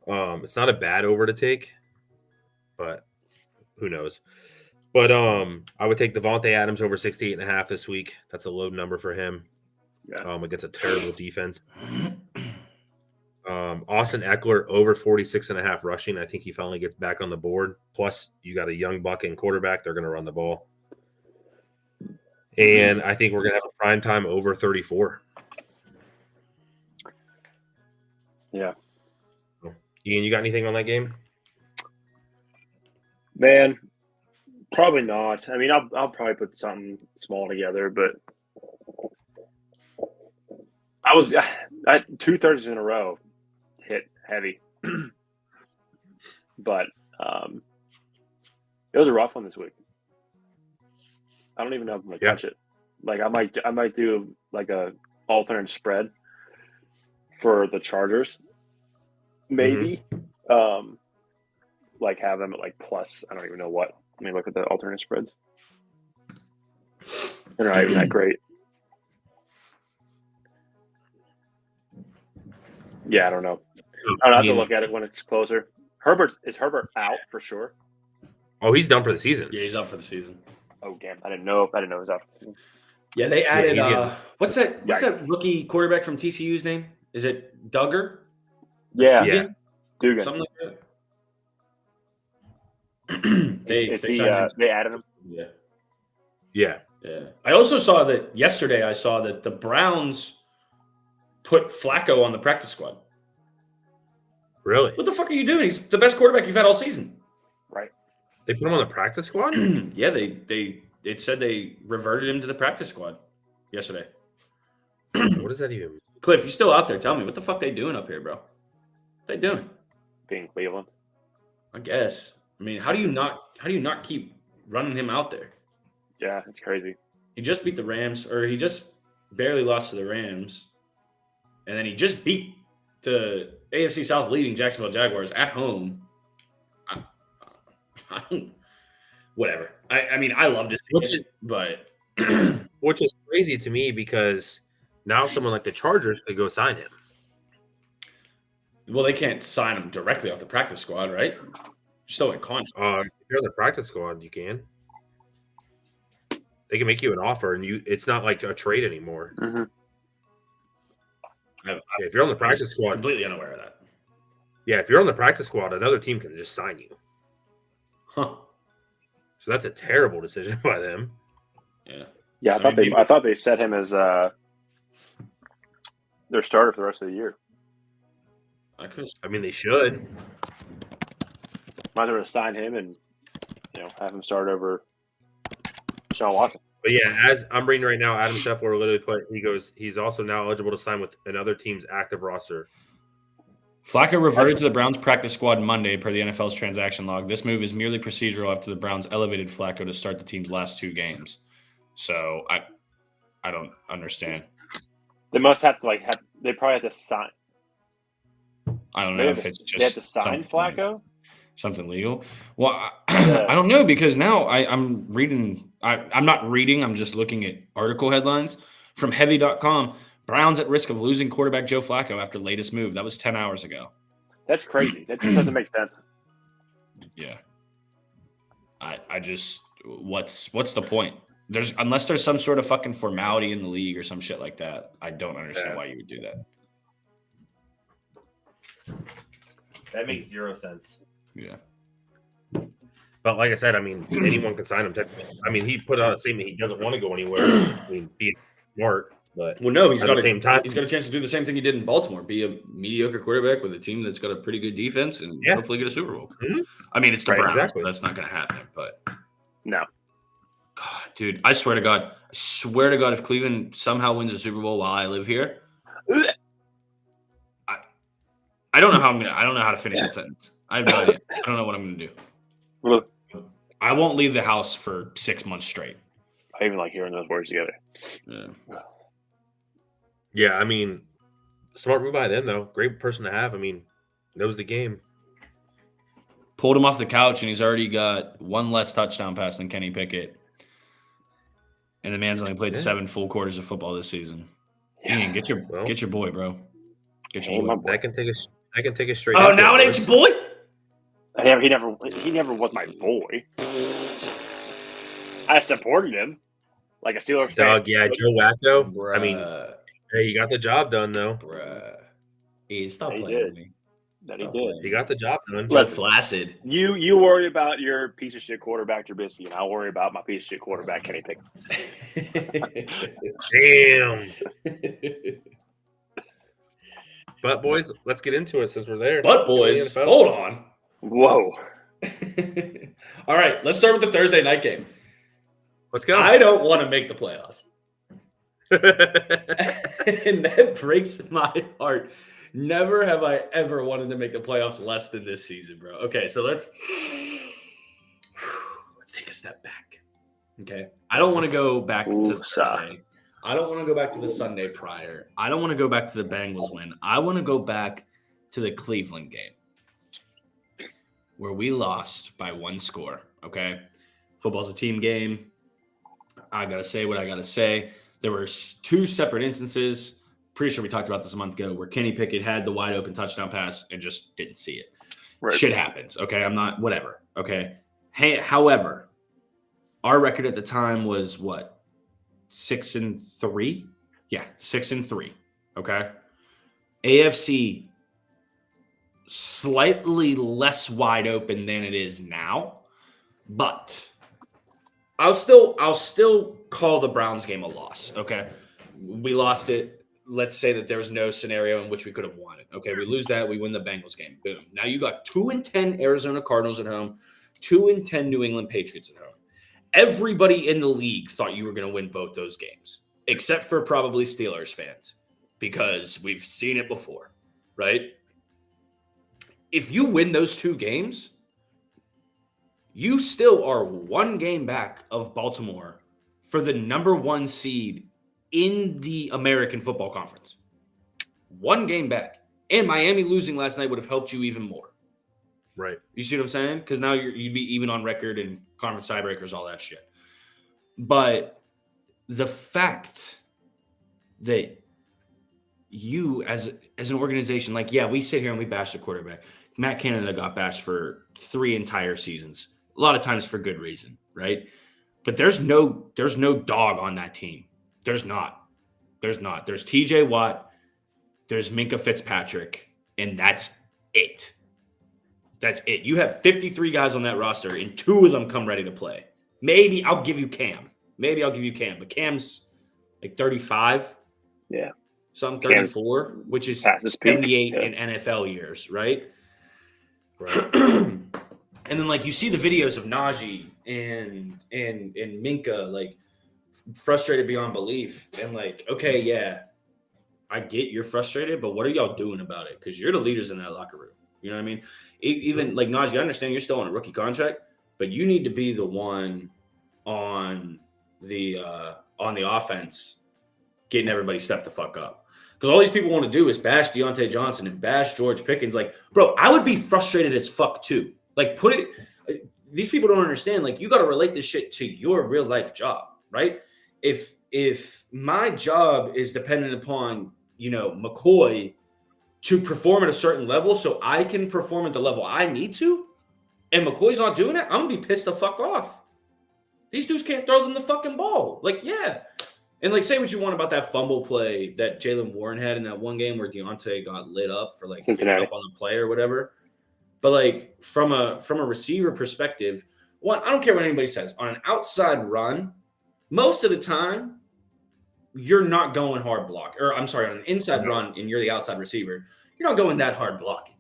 It's not a bad over to take, but who knows? But I would take Devontae Adams over 68.5 this week. That's a low number for him. Yeah. Against a terrible defense. Austin Eckler over 46.5 rushing. I think he finally gets back on the board. Plus, you got a young buck and quarterback. They're going to run the ball. And I think we're going to have a prime time over 34. Yeah. Ian, you got anything on that game? Man, probably not. I mean, I'll probably put something small together, but I 2 Thursdays in a row hit heavy, but it was a rough one this week. I don't even know if I'm gonna touch it. Like I might do like a alternate spread for the Chargers, maybe. Like have them at like plus. I don't even know what. Let me look at the alternate spreads. They're not even that great. Yeah, I don't know. I'll have to look at it when it's closer. Is Herbert out for sure? Oh, he's done for the season. Yeah, he's out for the season. Oh, damn. I didn't know he was out for the season. Yeah, they added what's that rookie quarterback from TCU's name? Is it Duggar? Yeah. Dugan. Something like that. They added him? Yeah. I also saw that yesterday. I saw that the Browns put Flacco on the practice squad. Really? What the fuck are you doing? He's the best quarterback you've had all season. Right. They put him on the practice squad? Yeah, it said they reverted him to the practice squad yesterday. What does that even mean? Cliff, you still out there? Tell me, what the fuck they doing up here, bro? What they doing? Being Cleveland. I guess. I mean, how do you not keep running him out there? Yeah, it's crazy. He just beat the Rams, or he just barely lost to the Rams, and then he just beat the AFC South leading Jacksonville Jaguars at home. I don't, whatever. I mean, I love to see it, but which is crazy to me because now someone like the Chargers could go sign him. Well, they can't sign him directly off the practice squad, right? Still in contract. If you're on the practice squad, you can. They can make you an offer, and it's not like a trade anymore. Mm-hmm. Yeah, if you're on the practice squad, completely unaware of that. Yeah, if you're on the practice squad, another team can just sign you. Huh. So that's a terrible decision by them. Yeah. Yeah, I thought they set him as their starter for the rest of the year. I mean, they should. Might as well sign him and have him start over Sean Watson. But yeah, as I'm reading right now, Adam Scheffler literally he's also now eligible to sign with another team's active roster. Flacco reverted to the Browns practice squad Monday per the NFL's transaction log. This move is merely procedural after the Browns elevated Flacco to start the team's last 2 games. So I don't understand. They must have to they probably have to sign. I don't know if it's just they have to sign Flacco. Something legal. Well, I don't know because now I'm reading. I'm not reading. I'm just looking at article headlines from Heavy.com. Browns at risk of losing quarterback Joe Flacco after latest move. That was 10 hours ago. That's crazy. That just doesn't make sense. Yeah. I just what's the point? Unless there's some sort of fucking formality in the league or some shit like that. I don't understand why you would do that. That makes 0 sense. Yeah. But like I said, I mean, anyone can sign him. I mean, he put out a statement he doesn't want to go anywhere. I mean, be smart. But he's got the same time, he's got a chance to do the same thing he did in Baltimore, be a mediocre quarterback with a team that's got a pretty good defense and hopefully get a Super Bowl. Mm-hmm. I mean, it's the Browns. Exactly. That's not going to happen. But no, God, dude, I swear to God, if Cleveland somehow wins a Super Bowl while I live here, I don't know how I don't know how to finish that sentence. I have no idea. I don't know what I'm going to do. I won't leave the house for 6 months straight. I even like hearing those words together. Yeah. Yeah, I mean, smart move by them, though. Great person to have. I mean, knows the game. Pulled him off the couch, and he's already got 1 less touchdown pass than Kenny Pickett. And the man's only played 7 full quarters of football this season. Yeah. Ian, get your boy, bro. Get your boy. That can take a straight. Oh, now it ain't your boy? He never was my boy. I supported him like a Steelers fan. Yeah, Joe Wacko. Bruh. I mean, hey, he got the job done, though. Bruh. Hey, stop playing with me. That he did. He got the job done. Just flaccid. You worry about your piece of shit quarterback Trubisky, and I'll worry about my piece of shit quarterback Kenny Pickett. Damn. But boys, let's get into it since we're there. But boys, hold on. Whoa. All right, let's start with the Thursday night game. Let's go. I don't want to make the playoffs. And that breaks my heart. Never have I ever wanted to make the playoffs less than this season, bro. Okay, so let's take a step back. Okay. I don't want to go back to Thursday. I don't want to go back to the Sunday prior. I don't want to go back to the Bengals win. I want to go back to the Cleveland game where we lost by 1 score. Okay. Football's a team game. I got to say what I got to say. There were 2 separate instances. Pretty sure we talked about this a month ago where Kenny Pickett had the wide open touchdown pass and just didn't see it. Right. Shit happens. Okay. I'm not, whatever. Okay. Hey, however, our record at the time was what? 6-3? Yeah, 6-3. Okay. AFC slightly less wide open than it is now, but I'll still call the Browns game a loss. Okay. We lost it. Let's say that there was no scenario in which we could have won it. Okay. We lose that. We win the Bengals game. Boom. Now you got 2-10 Arizona Cardinals at home, 2-10 New England Patriots at home. Everybody in the league thought you were going to win both those games, except for probably Steelers fans, because we've seen it before, right? If you win those 2 games, you still are 1 game back of Baltimore for the number 1 seed in the American Football Conference. 1 game back. And Miami losing last night would have helped you even more. Right. You see what I'm saying? Because now you'd be even on record and conference tiebreakers, all that shit. But the fact that you as an organization, like, yeah, we sit here and we bash the quarterback. Matt Canada got bashed for 3 entire seasons. A lot of times for good reason, right? But there's no dog on that team. There's not. There's TJ Watt, there's Minka Fitzpatrick, and that's it. That's it. You have 53 guys on that roster, and 2 of them come ready to play. Maybe I'll give you Cam. But Cam's like 35. Yeah. So I'm 34, which is 78 in NFL years, right? And then like you see the videos of Najee and Minka like frustrated beyond belief, and like, okay, yeah, I get you're frustrated, but what are y'all doing about it? Because you're the leaders in that locker room. You know what I mean? Even like Najee, I understand you're still on a rookie contract, but you need to be the one on the offense getting everybody step the fuck up. Because all these people want to do is bash Deontay Johnson and bash George Pickens. Like, bro, I would be frustrated as fuck too. Like, these people don't understand. Like, you got to relate this shit to your real life job, right? If my job is dependent upon, McCoy to perform at a certain level so I can perform at the level I need to, and McCoy's not doing it, I'm going to be pissed the fuck off. These dudes can't throw them the fucking ball. Like, yeah. And, like, say what you want about that fumble play that Jalen Warren had in that one game where Deontay got lit up for, like, Cincinnati up on the play or whatever. But, like, from a receiver perspective, one, I don't care what anybody says. On an outside run, most of the time, you're not going hard block. Or, I'm sorry, on an inside run and you're the outside receiver, you're not going that hard blocking.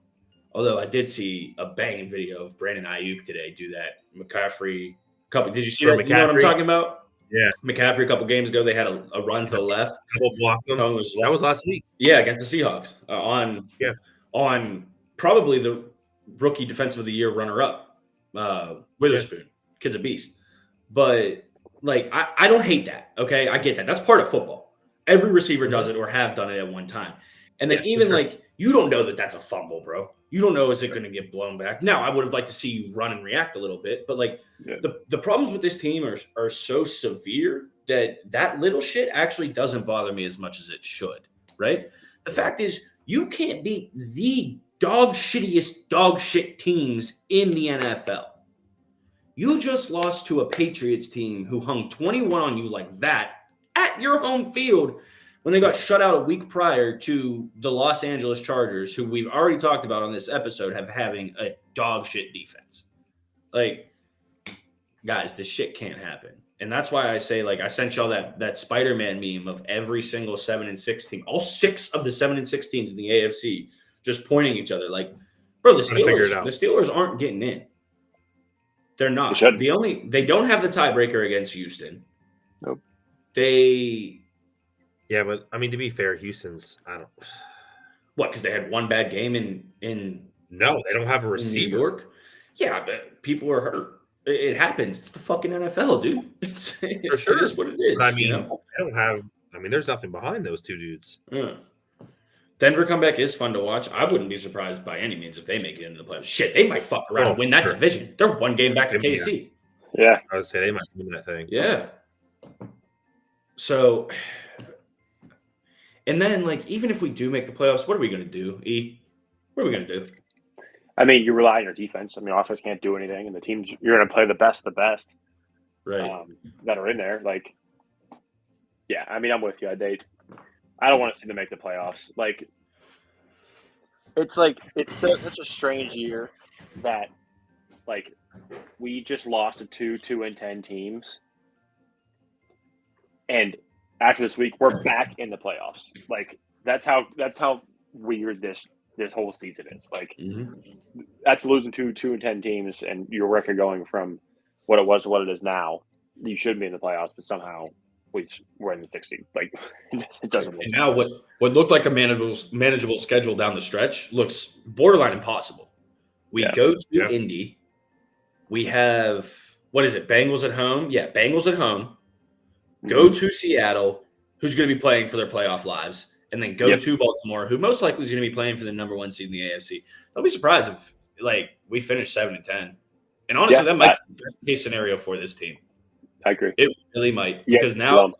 Although I did see a banging video of Brandon Ayuk today do that. McCaffrey did you see that? McCaffrey. You know what I'm talking about? Yeah. McCaffrey a couple games ago, they had a run to the left. Couple blocked them. That was last week. Yeah, against the Seahawks. On probably the rookie defensive of the year runner-up, Witherspoon. Kid's a beast. But, like, I don't hate that, okay? I get that. That's part of football. Every receiver does it or have done it at one time. And then like, you don't know that that's a fumble, bro. You don't know, is it going to get blown back? Now, I would have liked to see you run and react a little bit. But, like, the problems with this team are so severe that little shit actually doesn't bother me as much as it should, right? The fact is, you can't beat the shittiest dog shit teams in the NFL. You just lost to a Patriots team who hung 21 on you like that at your home field when they got shut out a week prior to the Los Angeles Chargers, who we've already talked about on this episode, having a dog shit defense. Like, guys, this shit can't happen. And that's why I say, like, I sent y'all that Spider-Man meme of every single 7-6 team, all 6 of the 7-6 teams in the AFC just pointing at each other. Like, bro, the Steelers aren't getting in. They're not. They don't have the tiebreaker against Houston. Nope. Yeah, but I mean, to be fair, Houston's What? Because they had one bad game in No, they don't have a receiver. New York. Yeah, but people are hurt. It happens. It's the fucking NFL, dude. For sure. It is what it is. But I mean, they don't have. I mean, there's nothing behind those 2 dudes. Denver comeback is fun to watch. I wouldn't be surprised by any means if they make it into the playoffs. Shit, they might fuck around and win that division. They're one game back at KC. Yeah, I would say they might win that thing. Yeah. So, and then, like, even if we do make the playoffs, what are we going to do, E? What are we going to do? I mean, you rely on your defense. I mean, offense can't do anything, and the teams, you're going to play the best of the best right? That are in there. Like, yeah, I mean, I'm with you. I don't want to see them make the playoffs. Like, it's such a strange year that, like, we just lost to 2-10 teams, and after this week, we're back in the playoffs. Like, that's how weird this whole season is. Like, that's losing to 2-10 teams and your record going from what it was to what it is now. You should be in the playoffs, but somehow we're in the 16th. Like, it doesn't look. And now what looked like a manageable schedule down the stretch looks borderline impossible. We go to Indy. We have, what is it, Bengals at home? Yeah, Bengals at home. Go to Seattle, who's going to be playing for their playoff lives, and then go to Baltimore, who most likely is going to be playing for the number 1 seed in the AFC. Don't be surprised if, like, we finish 7-10. And honestly, that might be the best case scenario for this team. I agree. It really might, because now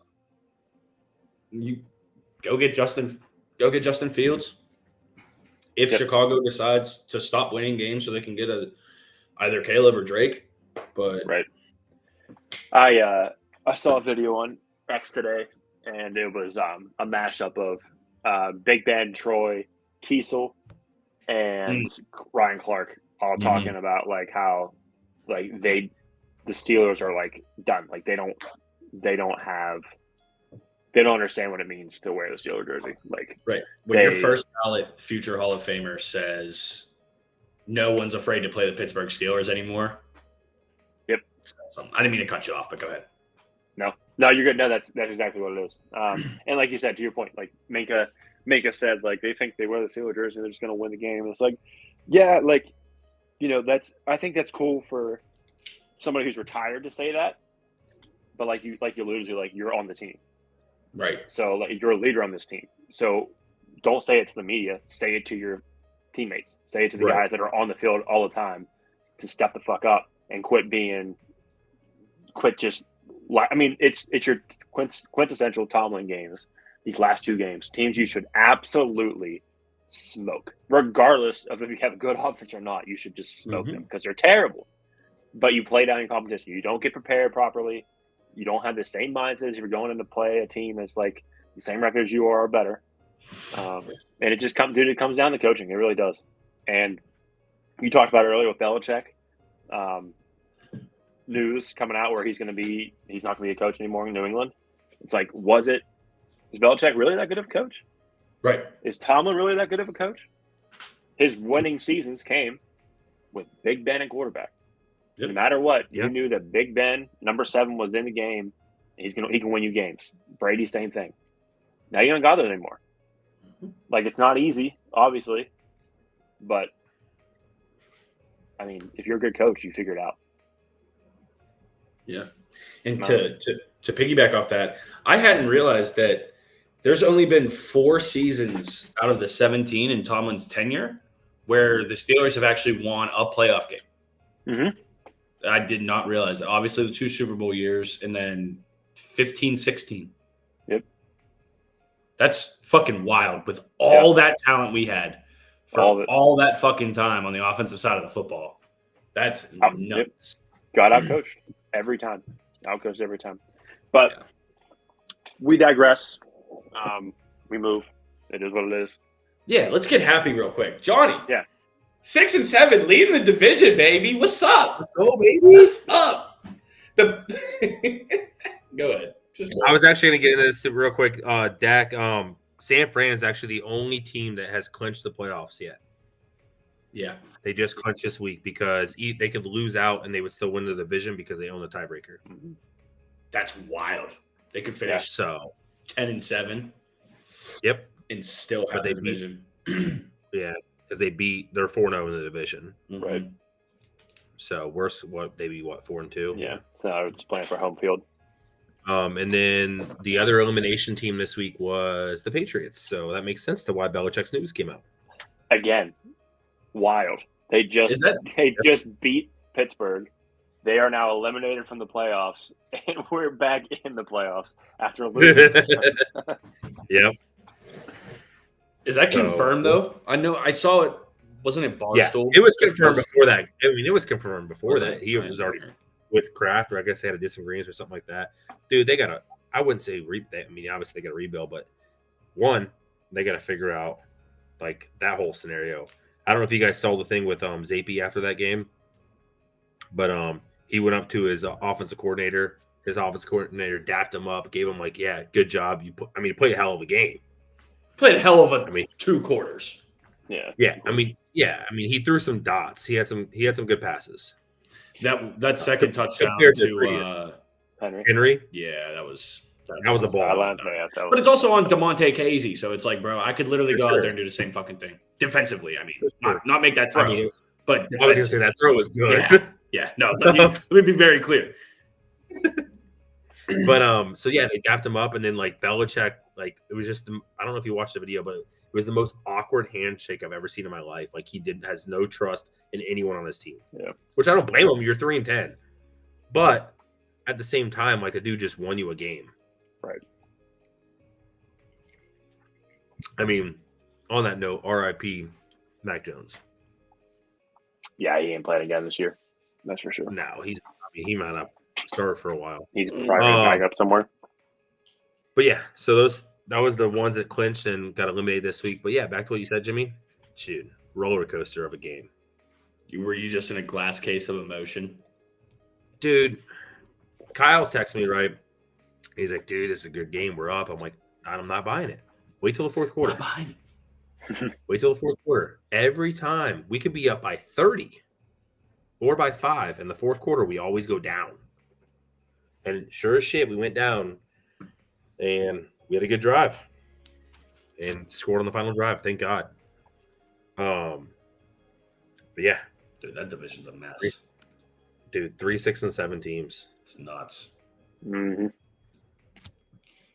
you go get Justin Fields. If Chicago decides to stop winning games so they can get either Caleb or Drake, but I saw a video on X today, and it was a mashup of Big Ben, Troy, Kiesel, and Ryan Clark all talking about like how like the Steelers are like done. Like they don't understand what it means to wear the Steelers jersey. Like right when your first ballot future Hall of Famer says no one's afraid to play the Pittsburgh Steelers anymore. Yep. I didn't mean to cut you off, but go ahead. No, you're good. No, that's exactly what it is. And like you said, to your point, like Minka said, like they think they wear the Steelers jersey, they're just going to win the game. And it's like, yeah, like I think that's cool for somebody who's retired to say that. But like you alluded to, like you're on the team, right? So like you're a leader on this team. So don't say it to the media. Say it to your teammates. Say it to the guys that are on the field all the time to step the fuck up and quit just. I mean, it's your quintessential Tomlin games. These last two games, teams you should absolutely smoke, regardless of if you have a good offense or not. You should just smoke them because they're terrible. But you play down in competition. You don't get prepared properly. You don't have the same mindset as if you're going in to play a team that's like the same record as you are or better. And it just comes down to coaching. It really does. And you talked about it earlier with Belichick. News coming out where he's not going to be a coach anymore in New England. It's like, is Belichick really that good of a coach? Right. Is Tomlin really that good of a coach? His winning seasons came with Big Ben and quarterback. Yep. No matter what, you knew that Big Ben, number 7, was in the game. He can win you games. Brady, same thing. Now you don't got that anymore. Like, it's not easy, obviously, but I mean, if you're a good coach, you figure it out. Yeah. And to piggyback off that, I hadn't realized that there's only been 4 seasons out of the 17 in Tomlin's tenure where the Steelers have actually won a playoff game. Mm-hmm. I did not realize that. Obviously, the 2 Super Bowl years and then 15-16. Yep. That's fucking wild with all that talent we had for all that fucking time on the offensive side of the football. That's nuts. Got out-coached. Every time. Outcoached every time. But we digress. We move. It is what it is. Yeah, let's get happy real quick. Johnny. Yeah. 6-7, leading the division, baby. What's up? Let's go, baby. What's up? Go ahead. I was actually going to get into this real quick. Dak, San Fran is actually the only team that has clinched the playoffs yet. Yeah. They just clinched this week because they could lose out and they would still win the division because they own the tiebreaker. That's wild. They could finish 10-7. Yep. And still have the division. Yeah, because they're 4-0 in the division. Right. So worse, they be 4-2. Yeah. So just playing for home field. And then the other elimination team this week was the Patriots. So that makes sense to why Belichick's news came out. Again, wild. They just beat Pittsburgh. They are now eliminated from the playoffs, and we're back in the playoffs after losing. Yep. Is that confirmed though? I know I saw it. Wasn't it Barstool? Yeah, it was confirmed before that. I mean, it was confirmed before that. He was already with Kraft, or I guess they had a disagreement or something like that. Dude, they got I wouldn't say I mean, obviously they got to rebuild, but one, they got to figure out like that whole scenario. I don't know if you guys saw the thing with Zappe after that game, but he went up to his offensive coordinator. His offensive coordinator dapped him up, gave him like, "Yeah, good job. You played a hell of a game. Played a hell of 2 quarters." Yeah. I mean, he threw some dots. He had some good passes. That second touchdown to Henry. Yeah, that was a ball. But it's also on DeMonte Casey, so it's like, bro, I could literally go out there and do the same fucking thing defensively. I mean, not make that throw, but I was gonna say that throw was good. Yeah. No, let me be very clear. But so yeah, they dapped him up, and then like Belichick, like it was just I don't know if you watched the video, but it was the most awkward handshake I've ever seen in my life. Like he has no trust in anyone on his team. Yeah, which I don't blame him. You're 3-10, but at the same time, like the dude just won you a game. Right. I mean, on that note, R.I.P. Mac Jones. Yeah, he ain't playing again this year. That's for sure. No, he might not start for a while. He's probably back up somewhere. But yeah, so that was the ones that clinched and got eliminated this week. But yeah, back to what you said, Jimmy. Dude, roller coaster of a game. Were you just in a glass case of emotion? Dude, Kyle's texting me, right? He's like, dude, this is a good game. We're up. I'm like, I'm not buying it. Wait till the fourth quarter. Not buying it. Wait till the fourth quarter. Every time we could be up by 30 or by 5. In the fourth quarter, we always go down. And sure as shit, we went down and we had a good drive and scored on the final drive. Thank God. But yeah. Dude, that division's a mess. Dude, 3, 6, and 7 teams. It's nuts. Mm-hmm.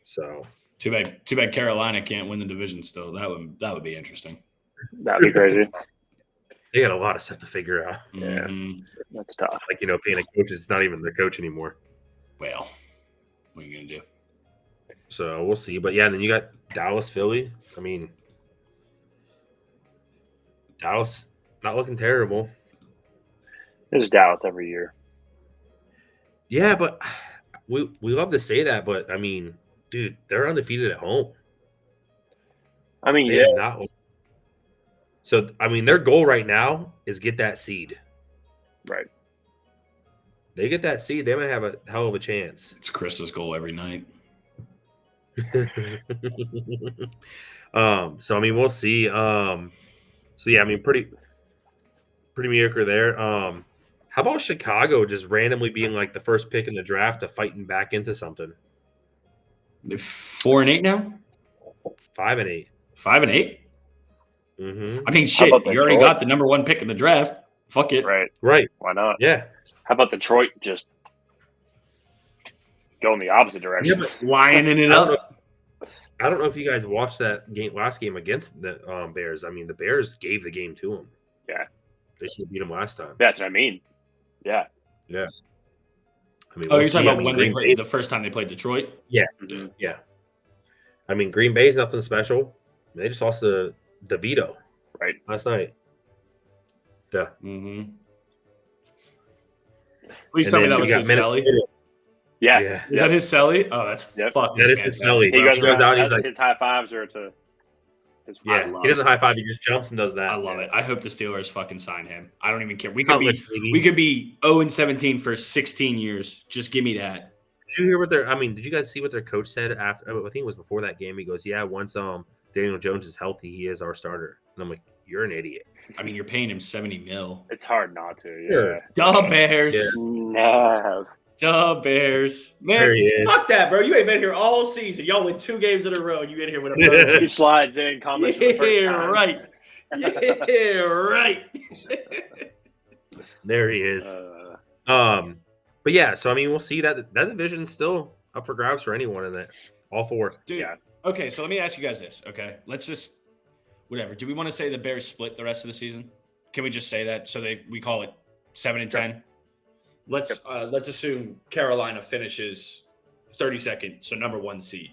So too bad Carolina can't win the division still. That would be interesting. That'd be crazy. they got a lot of stuff to figure out. Yeah, that's tough. Like, paying a coach, it's not even their coach anymore. Well, what are you gonna do? So we'll see. But yeah, then you got Dallas, Philly. I mean, Dallas not looking terrible. There's Dallas every year. Yeah, but we love to say that, but I mean, dude, they're undefeated at home. I mean, They have not. So I mean, their goal right now is get that seed. Right. They get that seed, they might have a hell of a chance. It's Chris's goal every night. So I mean, we'll see. So yeah, I mean, pretty mediocre there. How about Chicago just randomly being like the first pick in the draft to fighting back into something? They're 4-8 now. 5-8. 5-8. Mm-hmm. I mean, shit. about You already Detroit? got the number 1 pick in the draft. Fuck it. Right. Why not? Yeah. How about Detroit just go in the opposite direction? Yeah, but Lining it up. I don't know if you guys watched that last game against the Bears. I mean, the Bears gave the game to them. Yeah. They should have beat them last time. That's what I mean. Yeah. Yeah. I mean, Oh, we'll you're talking see. about when they played the first time they played Detroit? Yeah. Mhm. Yeah. I mean, Green Bay's nothing special. They just lost to DeVito Right. last night. Yeah. Mm-hmm. Please tell me that was his celly. Yeah. Is that his celly? Oh, that's Yep. fucking That is his fantastic. celly. He goes out, he's his, like- his high fives are to his Yeah. love He doesn't high five. He just jumps and does that. I love it. I hope the Steelers fucking sign him. I don't even care. We Countless, could baby. be 0-17 for 16 years. Just give me that. Did you hear what did you guys see what their coach said after? I think it was before that game. He goes, yeah, once Daniel Jones is healthy, he is our starter. And I'm like, you're an idiot. I mean, you're paying him $70 million. It's hard not to. Yeah. Sure. Duh, Bears. Yeah. No. Duh, Bears. Man, There he is. fuck that, bro. You ain't been here all season. Y'all win 2 games in a row, and you get here with a bird. He slides in, comments for the first Yeah, time. right. Yeah, right. There he is. But yeah, so I mean, we'll see that division's still up for grabs for anyone in that. All 4. Dude, Yeah. okay, so let me ask you guys this, okay? Let's just, whatever. Do we want to say the Bears split the rest of the season? Can we just say that? So we call it 7-10? Let's assume Carolina finishes 32nd, so number 1 seed.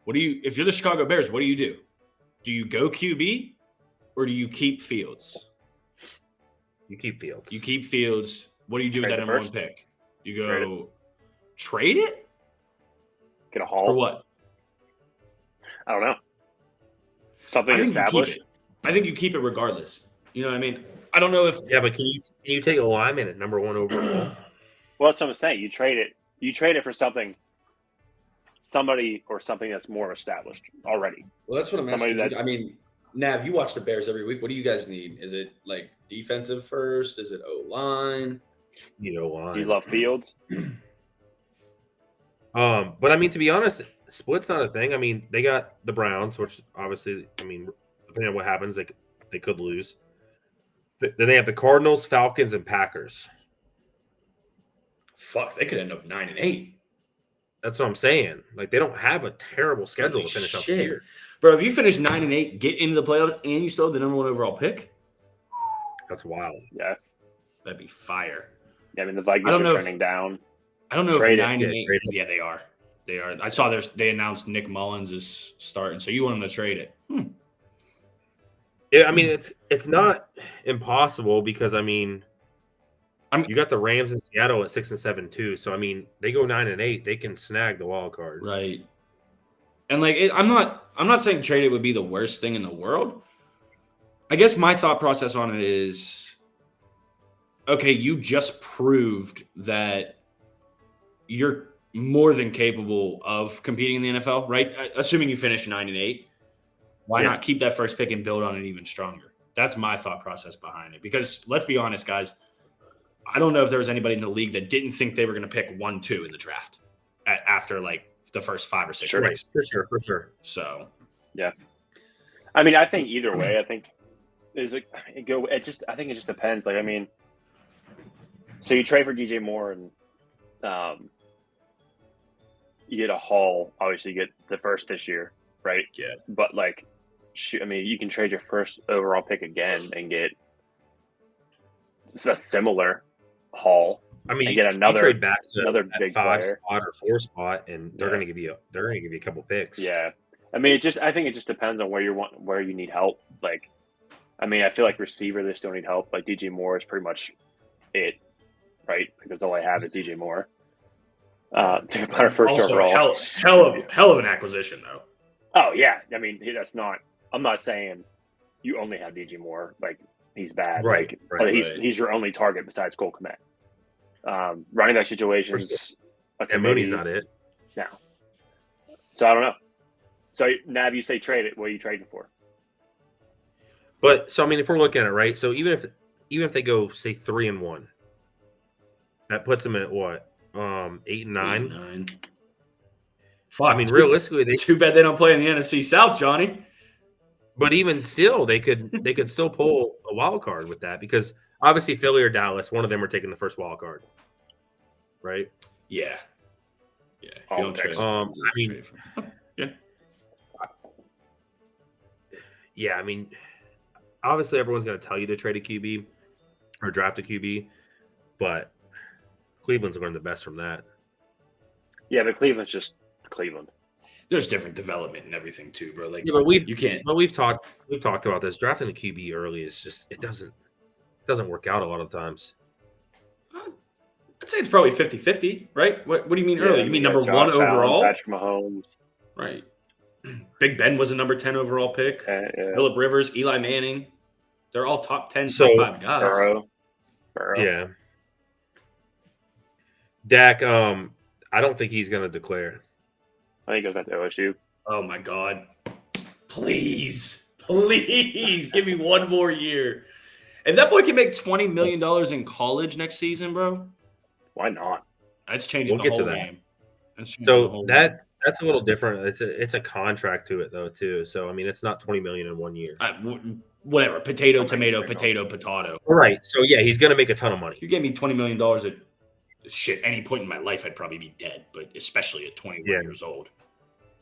If you're the Chicago Bears, what do you do? Do you go QB or do you keep Fields? You keep Fields. You keep Fields. What do you do with Trade that the number 1 first. pick? You go trade it? Get a haul. For what? I don't know. Something I think established. You keep it. I think you keep it regardless. You know what I mean? I don't know if Yeah, but can you take a lineman at number 1 overall? Well, that's what I'm saying. You trade it. You trade it for somebody or something that's more established already. Well, that's what I'm Somebody asking. that's- I mean, Nav, you watch the Bears every week. What do you guys need? Is it like defensive first? Is it O-line? Line. Do you love Fields? But I mean, to be honest, split's not a thing. I mean, they got the Browns, which obviously, I mean, depending on what happens, they could lose. Then they have the Cardinals, Falcons, and Packers. Fuck, they could end up 9-8. That's what I'm saying. Like, they don't have a terrible schedule to finish out the shit. year. Bro, if you finish 9-8, get into the playoffs, and you still have the number 1 overall pick, That's wild. Yeah. that'd be fire. Yeah. I mean, the Vikings I don't are know if- turning down. I don't know Trade if it. 9-8. trade it. Yeah, they are. They are. I saw they announced Nick Mullins is starting, so you want them to trade it. Yeah, I mean, it's not impossible because, I mean, You got the Rams in Seattle at 6 and 7 too. So I mean, they go 9 and 8, they can snag the wild card. Right. And like, I'm not saying trade it would be the worst thing in the world. I guess my thought process on it is, okay, you just proved that you're more than capable of competing in the NFL, right? Assuming you finish 9 and 8, why not keep that first pick and build on it even stronger? That's my thought process behind it. Because let's be honest, guys, I don't know if there was anybody in the league that didn't think they were going to pick 1-2 in the draft after like the first 5 or 6 weeks. For sure. So, yeah. I mean, I think either way, I think I think it just depends. Like, I mean, so you trade for DJ Moore and you get a haul. Obviously, you get the first this year, right? Yeah. But like, I mean, you can trade your first overall pick again and get a similar haul. I mean, and get another trade back to another big 5 player. spot or 4 spot, and they're going to give you a couple picks. Yeah, I mean, I think it just depends on where you need help. Like, I mean, I feel like receiver they still need help. Like DJ Moore is pretty much it, right? Because all I have is DJ Moore. To about our first also overall, hell of an acquisition though. Oh yeah, I mean that's not. I'm not saying you only have DJ Moore. Like he's bad, Right? Like, but he's your only target besides Cole Kmet. Running back situations. Okay, and Mooney's not it. No. So I don't know. So Nav, you say trade it. What are you trading for? But so I mean, if we're looking at it, right? So even if they go say 3 and 1, that puts them at what? 8 and 9. Fuck, I mean, realistically, too bad they don't play in the NFC South, Johnny. But even still, they could still pull a wild card with that because obviously Philly or Dallas, one of them are taking the first wild card, right? Yeah. If you don't trade, I mean, yeah. I mean, obviously everyone's going to tell you to trade a QB or draft a QB, but Cleveland's learned the best from that. Yeah, but Cleveland's just Cleveland. There's different development and everything too, bro. Like, Yeah, but we've talked about this. Drafting a QB early is just it doesn't work out a lot of times. I'd say it's probably 50-50, right? What do you mean early? You mean number 1 overall? Patrick Mahomes. Right. Big Ben was a number 10 overall pick. Yeah. Phillip Rivers, Eli Manning. They're all top 10, So, top 5 guys. Burrow. Yeah. Dak, I don't think he's going to declare. I think he goes back to OSU. Oh, my God. Please give me one more year. If that boy can make $20 million in college next season, bro. Why not? That's changing We'll the get whole to that. game. So that's a little different. It's a contract to it though too. So I mean, it's not $20 million in 1 year. Whatever. Potato, tomato, potato. Right. So yeah, he's gonna make a ton of money. If you gave me $20 million at any point in my life, I'd probably be dead. But especially at 21 years old.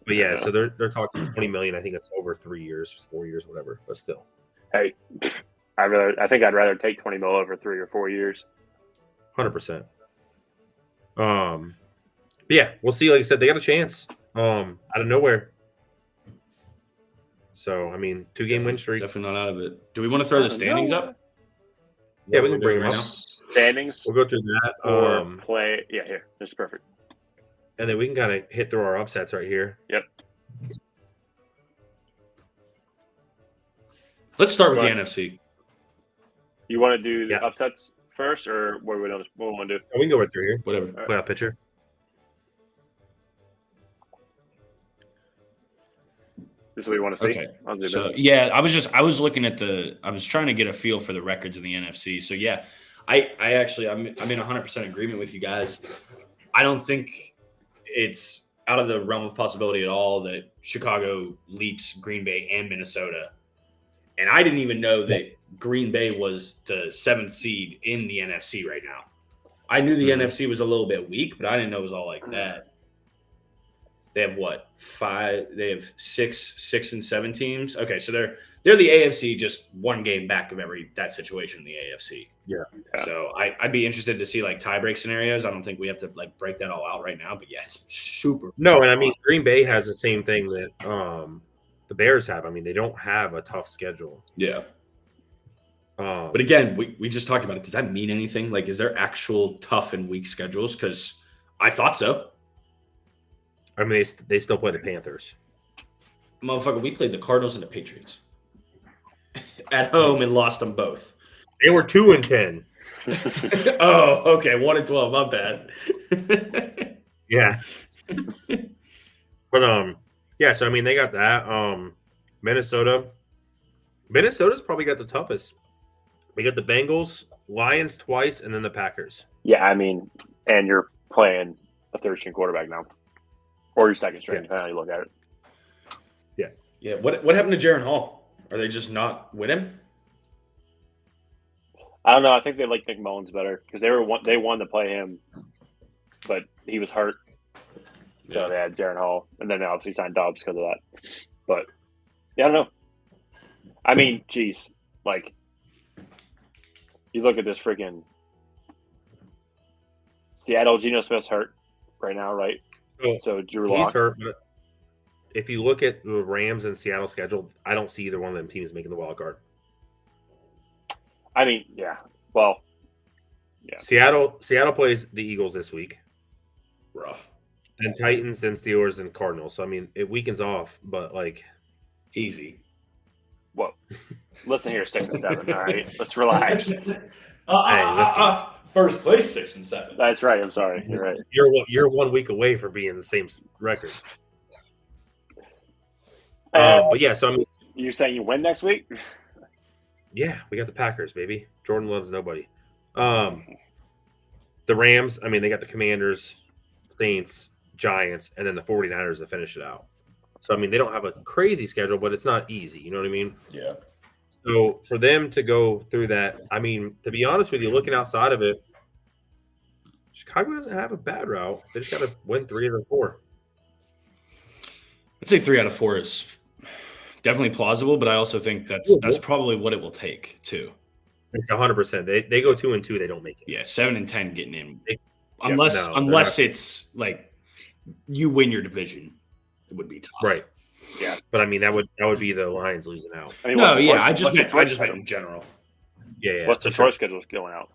But yeah, so they're talking $20 million. I think it's over 3 years, 4 years, whatever. But still, Hey, I think I'd rather take 20 mil over 3 or 4 years. 100%. Yeah, we'll see. Like I said, they got a chance out of nowhere. So I mean, 2-game win streak. Definitely not out of it. Do we want to throw the standings up? Yeah, we can bring them right up. now. Standings We'll go through that. or play. Yeah, here. That's perfect. And then we can kind of hit through our upsets right here. Yep. Let's start with Go the ahead. NFC. You want to do the Yeah. upsets first, or what do we want to do? We can go right through here. Whatever. Play out picture. This is what you want to see. Okay. I'll do So that. yeah, I was looking at I was trying to get a feel for the records in the NFC. So yeah, I'm in 100% agreement with you guys. I don't think it's out of the realm of possibility at all that Chicago leaps Green Bay and Minnesota. And I didn't even know that Green Bay was the 7th seed in the NFC right now. I knew the NFC was a little bit weak, but I didn't know it was all like that. They have what? 5? They have 6 and 7 teams. Okay, so they're the AFC, just one game back of that situation in the AFC. Yeah. So I'd be interested to see like tie-break scenarios. I don't think we have to like break that all out right now, but yeah, it's super. No, and I mean Green Bay has the same thing that the Bears have. I mean, they don't have a tough schedule. Yeah. But again, we just talked about it. Does that mean anything? Like, is there actual tough and weak schedules? Because I thought so. I mean, they still play the Panthers. Motherfucker, we played the Cardinals and the Patriots at home and lost them both. They were 2-10. Oh, okay, 1-12. My bad. Yeah. But yeah. So I mean, they got that. Minnesota's probably got the toughest. We got the Bengals, Lions twice, and then the Packers. Yeah, I mean, and you're playing a third-string quarterback now, or your second string, depending on how you look at it. Yeah. What happened to Jaron Hall? Are they just not with him? I don't know. I think they like Nick Mullins better because they wanted to play him, but he was hurt, so they had Jaron Hall, and then they obviously signed Dobbs because of that. But yeah, I don't know. I mean, geez, like you look at this freaking Seattle. Geno Smith's hurt right now, right? Oh, So Drew he's Lock. hurt. But if you look at the Rams and Seattle schedule, I don't see either one of them teams making the wild card. I mean, yeah. Well, yeah. Seattle plays the Eagles this week. Rough. Then Titans, then Steelers, and Cardinals. So I mean, it weakens off, but like Easy. Well, listen here, 6 and 7. All right, let's relax. First place, 6 and 7. That's right. I'm sorry. You're right. you're 1 week away from being the same record. But yeah, so I mean, You saying you win next week? yeah, we got the Packers, baby. Jordan loves nobody. The Rams, I mean, they got the Commanders, Saints, Giants, and then the 49ers to finish it out. So, I mean, they don't have a crazy schedule, but it's not easy. You know what I mean? Yeah. So, for them to go through that, I mean, to be honest with you, looking outside of it, Chicago doesn't have a bad route. They just got to win 3 of the 4. I'd say 3 out of 4 is definitely plausible, but I also think that's probably what it will take too. It's 100%. They go 2 and 2, they don't make it. Yeah, 7 and 10 getting in, Yeah, unless it's like you win your division, it would be tough. Right. Yeah. But I mean, that would be the Lions losing out. I mean, No, what's the yeah, choice- I just what's the meant choice schedule? in general. Yeah. What's the for sure. choice schedule going out?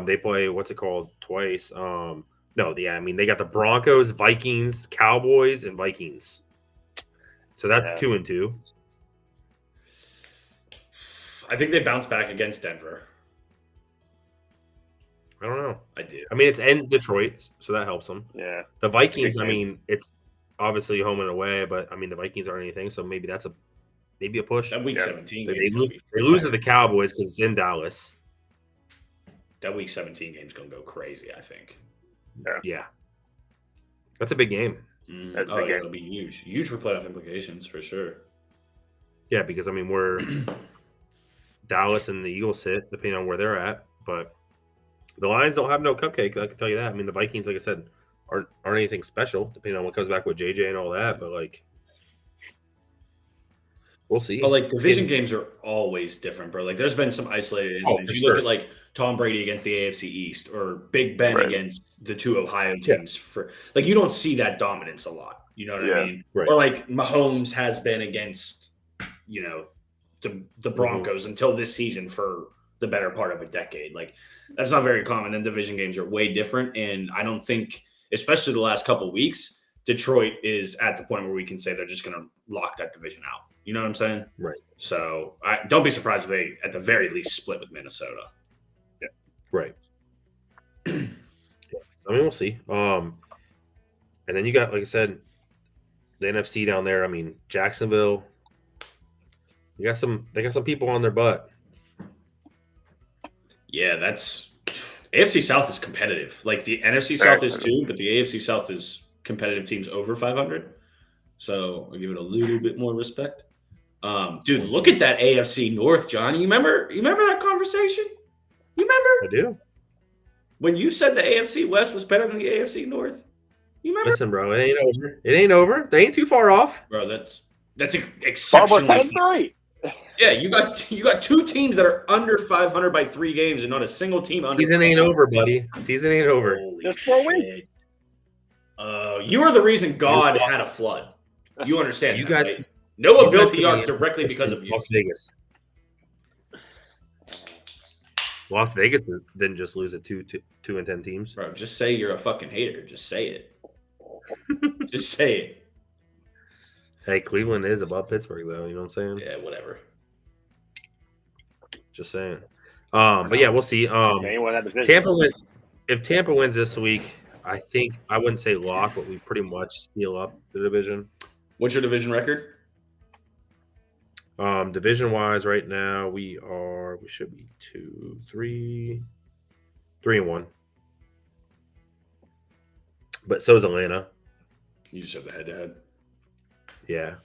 They play what's it called twice. No, yeah, I mean they got the Broncos, Vikings, Cowboys, and Vikings. So that's 2 and 2. I think they bounce back against Denver. I don't know. I do. I mean it's in Detroit, so that helps them. Yeah. The Vikings, Big I game. mean, it's obviously home and away, but I mean the Vikings aren't anything, so maybe that's a push. That week Yeah. 17 They game's lose. gonna be They lose to the Cowboys because it's in Dallas. that week 17 game's gonna go crazy, I think. Yeah, that's a big game. That's a Oh, big yeah, game. it'll be huge for playoff implications for sure. Yeah, because I mean we're Dallas and the Eagles sit depending on where they're at, but the Lions don't have no cupcake. I can tell you that. I mean the Vikings, like I said, aren't anything special depending on what comes back with JJ and all that. But like, we'll see. But like division games are always different, bro. Like there's been some isolated Oh, instances. for You look sure. at like Tom Brady against the AFC East or Big Ben Right. against the 2 Ohio teams. For like you don't see that dominance a lot. You know what Yeah. I mean? Right. Or like Mahomes has been against, you know, the Broncos until this season for the better part of a decade. Like that's not very common. And division games are way different. And I don't think, especially the last couple of weeks, Detroit is at the point where we can say they're just going to lock that division out. You know what I'm saying? Right. So don't be surprised if they, at the very least, split with Minnesota. Right. I mean, we'll see. And then you got, like I said, the NFC down there. I mean, Jacksonville. They got some people on their butt. Yeah, that's AFC South is competitive. Like the NFC South is too, but the AFC South is competitive teams over 500. So I'll give it a little bit more respect. Dude, look at that AFC North, Johnny. You remember that conversation? You remember I do. when you said the AFC West was better than the AFC North? You remember? Listen, bro, it ain't over. It ain't over. They ain't too far off. Bro, that's Barber exceptionally 10-3. Yeah, you got 2 teams that are under 500 by 3 games and not a single team under. Season ain't over, buddy. Season ain't over. Holy Just 4 shit. You are the reason God had a flood. You understand? You that, guys- right? Noah you built guys the can ark be directly because of you. Las Vegas. Las Vegas didn't just lose to 2-10 teams. Bro, just say you're a fucking hater. Just say it. Just say it. Hey, Cleveland is above Pittsburgh, though. You know what I'm saying? Yeah, whatever. Just saying. But yeah, we'll see. Anyone had the vision. Tampa wins. If Tampa wins this week, I think I wouldn't say lock, but we pretty much seal up the division. What's your division record? Division wise, right now we should be 3-1. But so is Atlanta. You just have the head-to-head. Yeah.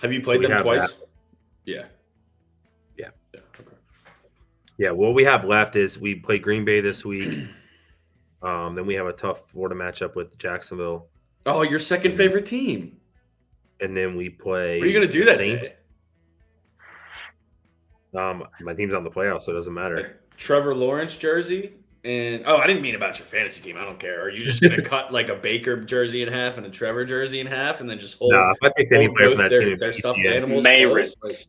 Have you played them twice? That. Yeah. Okay. Yeah. What we have left is we play Green Bay this week. Then we have a tough Florida matchup with Jacksonville. Oh, your second favorite team. And then we play. What are you going to do that Saints. day? My team's on the playoffs, so it doesn't matter. Like Trevor Lawrence jersey, and I didn't mean about your fantasy team. I don't care. Are you just gonna cut like a Baker jersey in half and a Trevor jersey in half, and then just hold? If I picked any player from that team, their stuffed animals. Mayritz.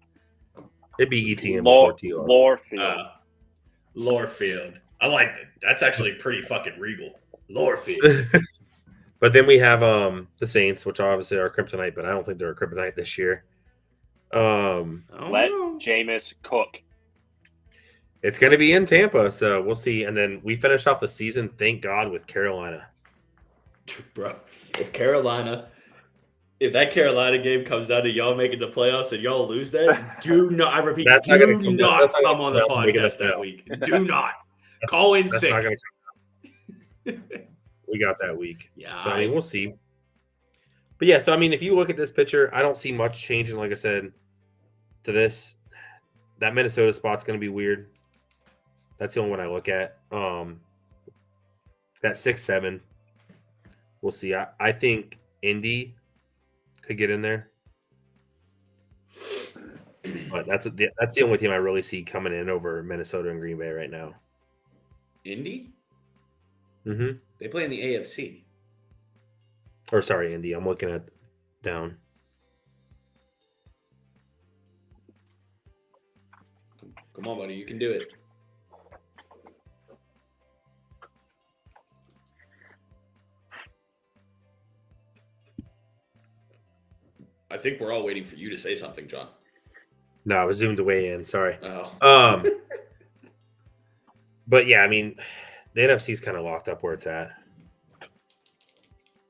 It'd be ETN before T.R. Lorefield. Lorefield. I like it. That's actually pretty fucking regal. Lorefield. But then we have the Saints, which obviously are kryptonite, but I don't think they're a kryptonite this year. Let Jameis cook. It's going to be in Tampa, so we'll see. And then we finished off the season, thank God, with Carolina. Bro, if that Carolina game comes down to y'all making the playoffs and y'all lose that, do not, I repeat, do not come on the podcast that week. Do not. Call in sick. We got that week. Yeah. So, I mean, we'll see. But, yeah, so, I mean, if you look at this picture, I don't see much changing, like I said, to this. That Minnesota spot's going to be weird. That's the only one I look at. That 6-7, we'll see. I think Indy could get in there. But that's the only team I really see coming in over Minnesota and Green Bay right now. Indy? Mm-hmm. They play in the AFC. Or sorry, Indy. I'm looking at down. Come on, buddy. You can do it. I think we're all waiting for you to say something, John. No, I was zoomed away in. Sorry. Oh. But yeah, I mean, the NFC is kind of locked up where it's at.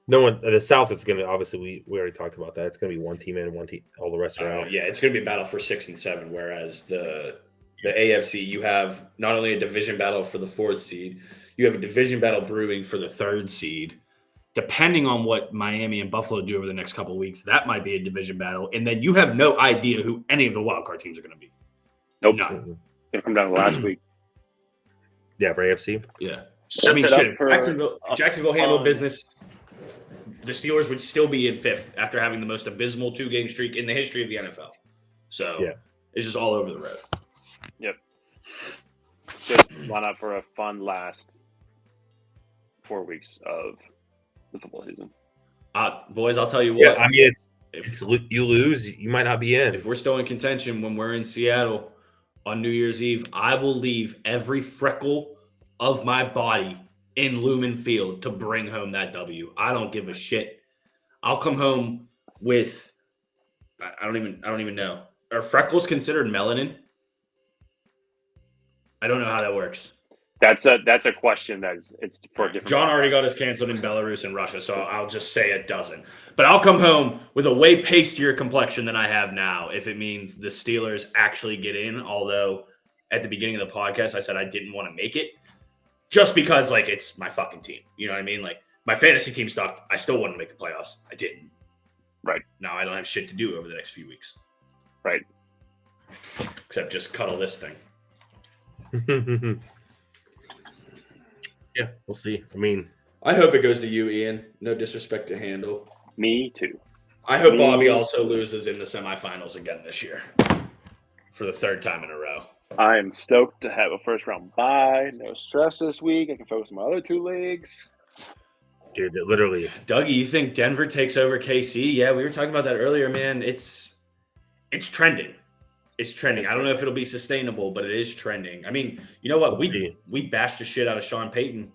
No one, the South is going to, obviously, we already talked about that. It's going to be one team in and one team, all the rest are out. Yeah, it's going to be a battle for 6 and 7, whereas the AFC, you have not only a division battle for the 4th seed, you have a division battle brewing for the 3rd seed. Depending on what Miami and Buffalo do over the next couple of weeks, that might be a division battle. And then you have no idea who any of the wildcard teams are going to be. Nope. None. Going to come down to last week. Yeah, for AFC. Yeah. Sets I mean, it up shit. for Jacksonville handled business. The Steelers would still be in 5th after having the most abysmal 2-game streak in the history of the NFL. So yeah, it's just all over the road. Yep. Just line up for a fun last 4 weeks of the football season. Boys, I'll tell you what. Yeah, I mean, it's you lose, you might not be in. If we're still in contention when we're in Seattle on New Year's Eve, I will leave every freckle of my body in Lumen Field to bring home that W. I don't give a shit. I'll come home with I don't even know. Are freckles considered melanin? I don't know how that works. That's a question it's for a different. John already got us canceled in Belarus and Russia, so I'll just say it doesn't. But I'll come home with a way pastier complexion than I have now if it means the Steelers actually get in, although at the beginning of the podcast I said I didn't want to make it just because, like, it's my fucking team. You know what I mean? Like, my fantasy team sucked. I still wanted to make the playoffs. I didn't. Right. Now I don't have shit to do over the next few weeks. Right. Except just cuddle this thing. Yeah, we'll see. I mean, I hope it goes to you, Ian. No disrespect to Handle. Me too. I hope Bobby also loses in the semifinals again this year for the 3rd time in a row. I am stoked to have a first round bye. No stress this week. I can focus on my other 2 leagues. dude, it literally. Dougie, you think Denver takes over KC? Yeah, we were talking about that earlier, man. It's trending. It's trending. I don't know if it'll be sustainable, but it is trending. I mean, you know what? We bashed the shit out of Sean Payton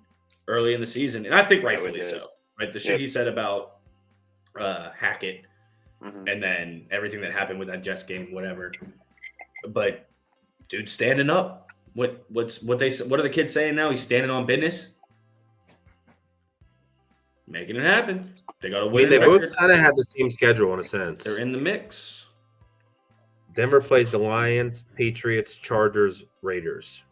early in the season, and I think rightfully so. Right, the shit he said about Hackett, and then everything that happened with that Jets game, whatever. But dude, standing up. What are the kids saying now? He's standing on business, making it happen. They got to win. They both kind of have the same schedule in a sense. They're in the mix. Denver plays the Lions, Patriots, Chargers, Raiders.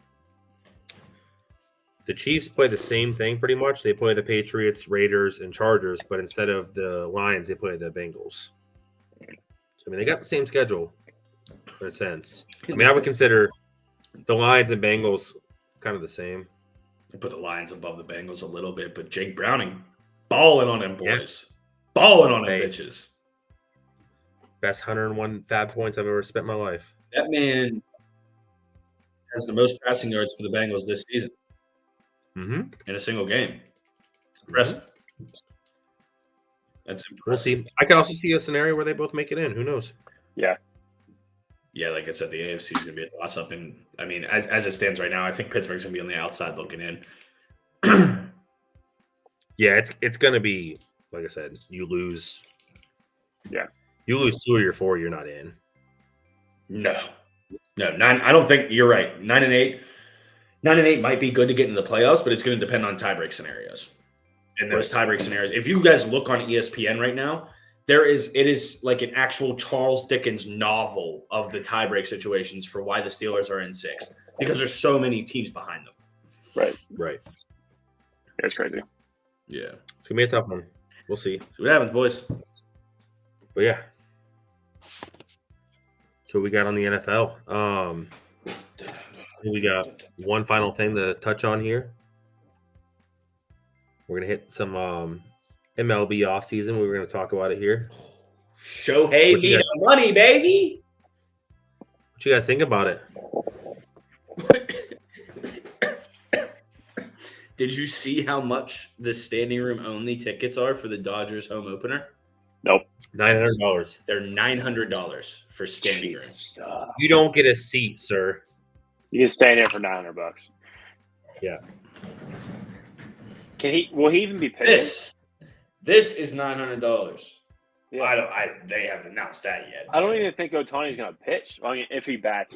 The Chiefs play the same thing pretty much. They play the Patriots, Raiders, and Chargers, but instead of the Lions, they play the Bengals. So, I mean, they got the same schedule in a sense. I mean, I would consider the Lions and Bengals kind of the same. I put the Lions above the Bengals a little bit, but Jake Browning balling on them boys. Yeah. Balling on them bitches. Best 101 fab points I've ever spent in my life. That man has the most passing yards for the Bengals this season in a single game. It's impressive. That's impressive. We'll see. I could also see a scenario where they both make it in. Who knows? Yeah. Yeah, like I said, the AFC is going to be a toss-up. And, I mean, as it stands right now, I think Pittsburgh's going to be on the outside looking in. Yeah, it's going to be, like I said, you lose. Yeah. You lose 2 of your 4, you're not in. No, 9. I don't think you're right. 9-8. 9-8 might be good to get into the playoffs, but it's going to depend on tiebreak scenarios. And those tiebreak scenarios, if you guys look on ESPN right now, it is like an actual Charles Dickens novel of the tiebreak situations for why the Steelers are in 6th, because there's so many teams behind them. Right. Yeah, it's crazy. Yeah, it's gonna be a tough one. We'll see. See what happens, boys. But yeah. So we got on the NFL. We got one final thing to touch on here. We're gonna hit some MLB offseason. We were gonna talk about it here. Shohei be the money, baby. What you guys think about it? Did you see how much the standing room only tickets are for the Dodgers home opener? Nope. $900. They're $900 for standing room. You don't get a seat, sir. You can stay in there for $900. Yeah. Will he even be pitching? This is $900. Yeah. They haven't announced that yet. I don't even think Ohtani's going to pitch. I mean, if he bats.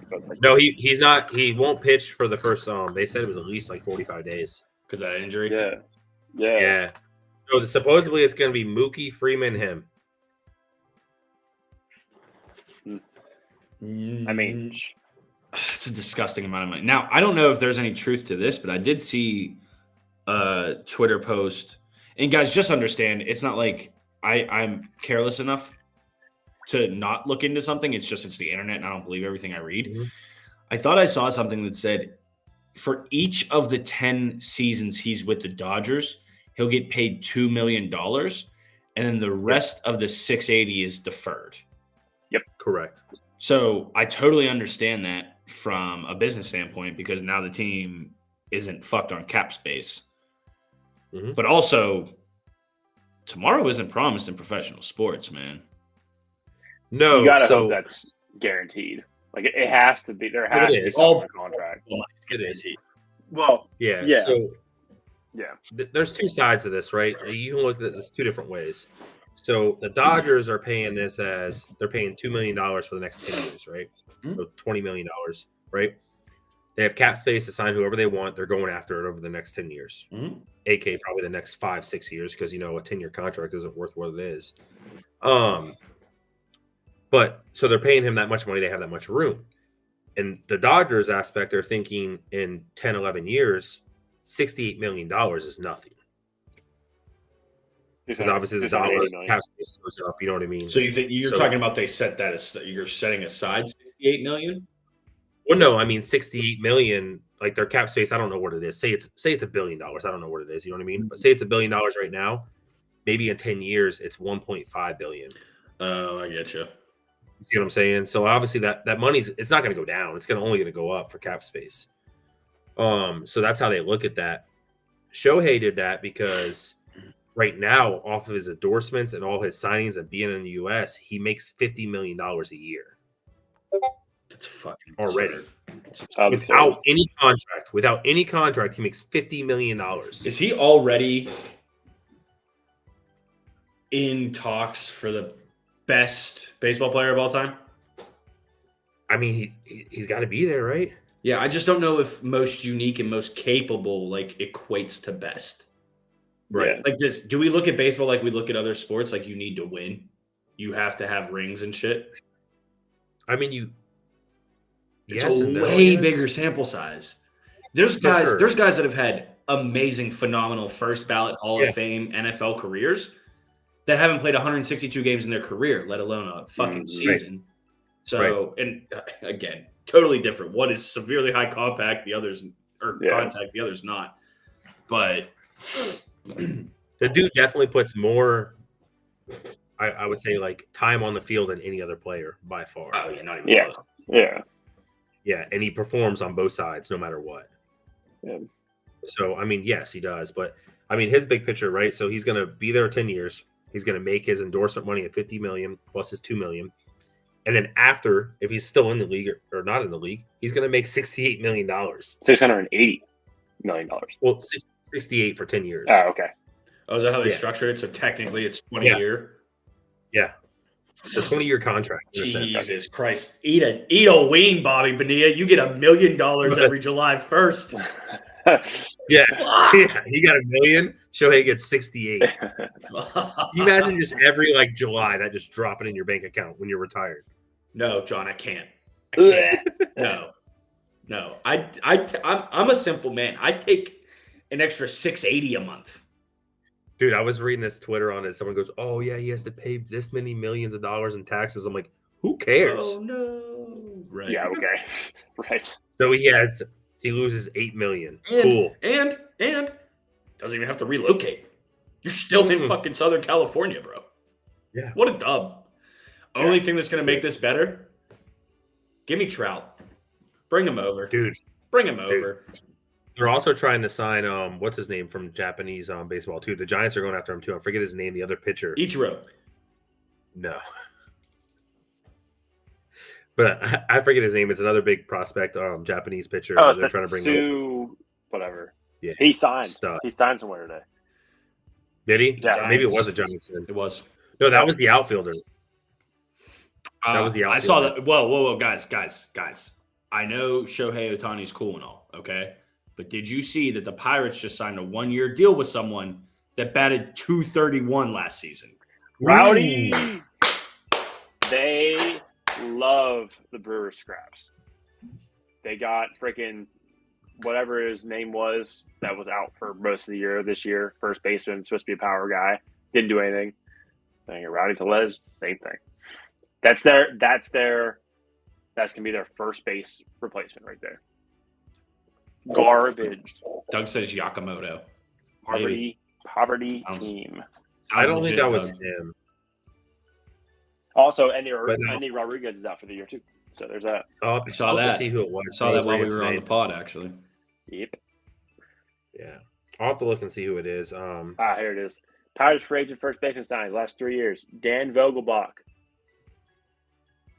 But like, no, he's not. He won't pitch for the first. They said it was at least like 45 days because of that injury. Yeah. So supposedly it's going to be Mookie, Freeman, him. I mean, it's a disgusting amount of money. Now, I don't know if there's any truth to this, but I did see a Twitter post. And guys, just understand, it's not like I'm careless enough to not look into something. It's the internet, and I don't believe everything I read. Mm-hmm. I thought I saw something that said for each of the 10 seasons he's with the Dodgers, he'll get paid $2 million, and then the rest of the $680 is deferred. Yep, correct. So I totally understand that from a business standpoint because now the team isn't fucked on cap space. Mm-hmm. But also, tomorrow isn't promised in professional sports, man. No, you gotta hope that's guaranteed. Like it has to be. There has to be a contract. It is. Well, yeah. So, there's two sides to this, right? You can look at this two different ways. So the Dodgers are paying this as they're paying $2 million for the next 10 years, right? Mm-hmm. So $20 million, right? They have cap space to sign whoever they want. They're going after it over the next 10 years, aka probably the next 5-6 years, because a 10-year contract isn't worth what it is. But so they're paying him that much money. They have that much room. And the Dodgers aspect, they're thinking in 10, 11 years, $68 million is nothing. Because obviously the dollar cap space goes up. You know what I mean? So you think you're talking about they set that as you're setting aside $68 million? Well, no, I mean $68 million. Like their cap space, I don't know what it is. Say it's $1 billion. I don't know what it is. You know what I mean? But say it's $1 billion right now. Maybe in 10 years, it's $1.5 billion. Oh, I get you. You see what I'm saying? So obviously that money's it's not going to go down. It's only going to go up for cap space. So that's how they look at that. Shohei did that because right now, off of his endorsements and all his signings and being in the U.S., he makes $50 million a year. That's fucking already. absurd. Without any contract, he makes $50 million. Is he already in talks for the best baseball player of all time? I mean, he's got to be there, right? Yeah, I just don't know if most unique and most capable like equates to best. Right. Like this, do we look at baseball like we look at other sports? Like you need to win, you have to have rings and shit. I mean, It's a way bigger sample size. There's guys that have had amazing, phenomenal first ballot Hall of Fame NFL careers that haven't played 162 games in their career, let alone a fucking season. So, and again, totally different. One is severely high contact, the others contact, the other's not. But the dude definitely puts more, I would say, like time on the field than any other player by far. Oh yeah, not even close. Yeah, and he performs on both sides no matter what. Yeah. So I mean, yes, he does, but I mean, his big picture, right? So he's going to be there 10 years. He's going to make his endorsement money at $50 million plus his $2 million. And then after, if he's still in the league or not in the league, he's going to make $68 million. $680 million. Well, 68 for 10 years. Oh, okay. Oh, is that how they structured it? So technically it's 20 a year? Yeah. It's a 20-year contract. Jesus Christ. Eat a wing, Bobby Bonilla. You get $1 million every July 1st. Yeah. He got $1 million. Shohei gets 68. You imagine just every July that just dropping in your bank account when you're retired. No, John, I can't. No. I'm a simple man. I take an extra $680 a month. Dude, I was reading this Twitter on it. Someone goes, "Oh yeah, he has to pay this many millions of dollars in taxes." I'm like, "Who cares?" Oh no. Right. Yeah. Okay. Right. So he loses $8 million. Cool. And doesn't even have to relocate. You're still in fucking Southern California, bro. Yeah. What a dub. Only thing that's going to make this better, give me Trout. Bring him over. Dude. Bring him over. They're also trying to sign, what's his name from Japanese baseball, too. The Giants are going after him, too. I forget his name, the other pitcher. Ichiro. No. But I forget his name. It's another big prospect, Japanese pitcher. Oh, they're trying to bring Sue, whatever. Yeah. He signed. Stuff. He signed somewhere today. Did he? Yeah. Maybe it was a Giants. It was. No, that was the outfielder. That was the outfielder. I saw that. Whoa, guys. I know Shohei Ohtani's cool and all, okay? But did you see that the Pirates just signed a 1-year deal with someone that batted .231 last season? Rowdy! They love the Brewers scraps. They got freaking whatever his name was that was out for most of the year this year. First baseman, supposed to be a power guy. Didn't do anything. Then Rowdy Tellez, same thing. That's gonna be their first base replacement right there. Garbage. Doug says Yakamoto. Poverty team. I don't think that was him. Also, Andy Rodriguez is out for the year too. So there's that. Oh, I saw that. See who it was. I saw that while we were on the pod, actually. Yep. Yeah, I'll have to look and see who it is. Here it is. Pirates free agent first baseman signed last 3 years. Dan Vogelbach,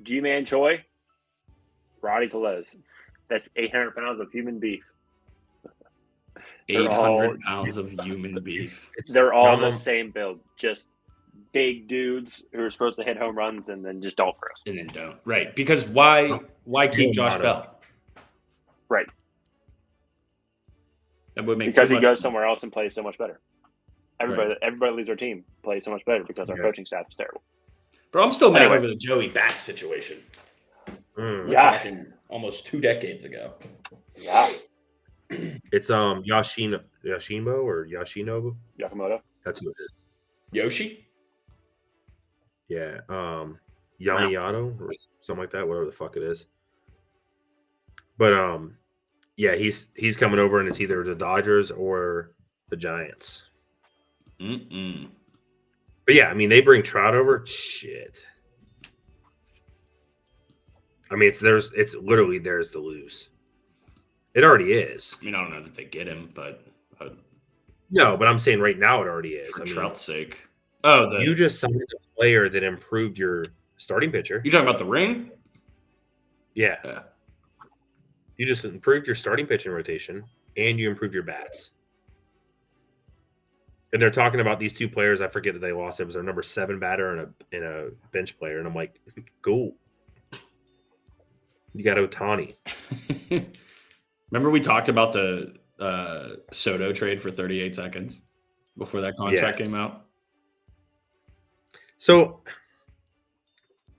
G-Man Choi, Roddy Tellez. That's 800 pounds of human beef. 800 pounds of human beef. They're all the same build. Just big dudes who are supposed to hit home runs and then just don't for us. And then don't. Right. Because why keep Josh Bell? Right. That would make because he goes somewhere else and plays so much better. Everybody leaves our team plays so much better because our coaching staff is terrible. Bro, I'm still mad over the Joey Bats situation. Yeah. Almost 2 decades ago. Yeah. It's Yashino or Yashinobu. Yakamoto. That's who it is. Yoshi? Yeah. Yamayato or something like that, whatever the fuck it is. But yeah, he's coming over and it's either the Dodgers or the Giants. But yeah, I mean they bring Trout over. Shit. I mean it's literally theirs to lose. It already is. I mean, I don't know that they get him, but no, but I'm saying right now it already is. For Trout's sake. Oh, you just signed a player that improved your starting pitcher. You talking about the ring? Yeah. Yeah. You just improved your starting pitching rotation and you improved your bats. And they're talking about these two players. I forget that they lost. It was their number 7 batter and a bench player. And I'm like, cool. You got Ohtani. Remember we talked about the Soto trade for 38 seconds before that contract came out? So,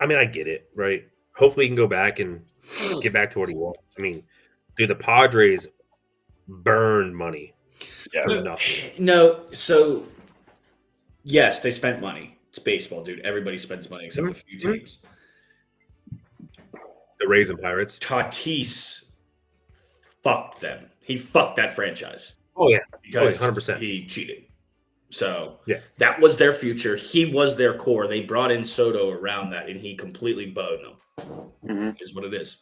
I mean, I get it, right? Hopefully he can go back and get back to what he wants. I mean, dude, the Padres burned money for nothing. No, so yes, they spent money. It's baseball, dude. Everybody spends money except a few teams. The Rays and Pirates. Tatis fucked them. He fucked that franchise. Oh, yeah. Because 100%. he cheated. So yeah, that was their future. He was their core. They brought in Soto around that, and he completely boned them. Mm-hmm. Is what it is.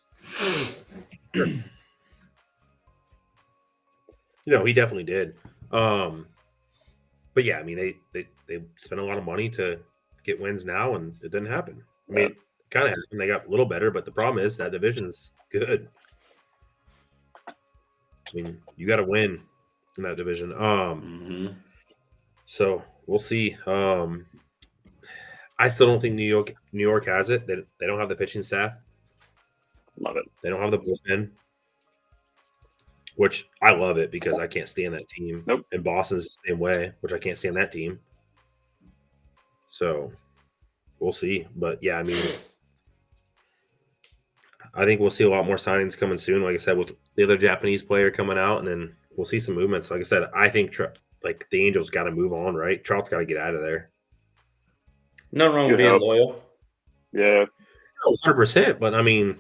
No, he definitely did. But yeah, I mean, they spent a lot of money to get wins now, and it didn't happen. I mean, it kind of happened. They got a little better, but the problem is that division's good. I mean, you got to win in that division. So we'll see. I still don't think New York has it. They don't have the pitching staff. Love it. They don't have the bullpen, which I love it because I can't stand that team. Nope. And Boston's the same way, which I can't stand that team. So we'll see. But yeah, I mean, I think we'll see a lot more signings coming soon. Like I said, with the other Japanese player coming out, and then we'll see some movements. Like I said, I think like the Angels got to move on, right? Trout's got to get out of there. Nothing wrong with being loyal. Yeah. 100%. But I mean,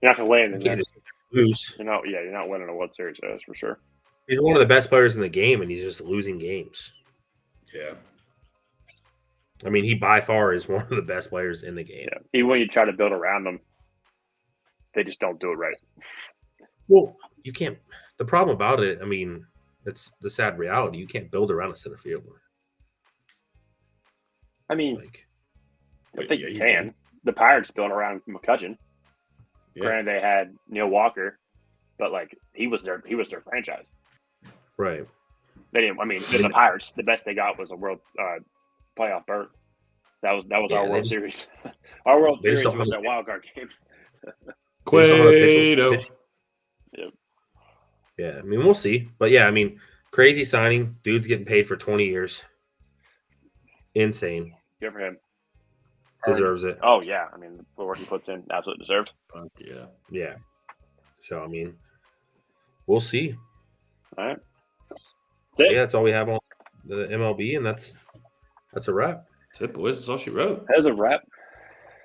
you're not gonna win. You can't just lose. You're not winning a World Series, that's for sure. He's one of the best players in the game, and he's just losing games. Yeah. I mean, he by far is one of the best players in the game. Yeah. Even when you try to build around them, they just don't do it right. Well, you can't. The problem about it, I mean, it's the sad reality. You can't build around a center fielder. I mean, I think you can. The Pirates built around McCutcheon. Yeah. Granted, they had Neil Walker, but like he was their franchise. Right. They didn't. I mean, the Pirates, the best they got was a world playoff berth. That was our World Series. Our World Series was that wild card game. Cueto. Yep. Yeah, I mean, we'll see. But yeah, I mean, crazy signing. Dude's getting paid for 20 years. Insane. Good for him. Deserves it. Oh, yeah. I mean, the work he puts in, absolutely deserved. Fuck yeah. Yeah. So, I mean, we'll see. All right. That's it. Yeah, that's all we have on the MLB, and that's a wrap. That's it, boys. That's all she wrote. That is a wrap.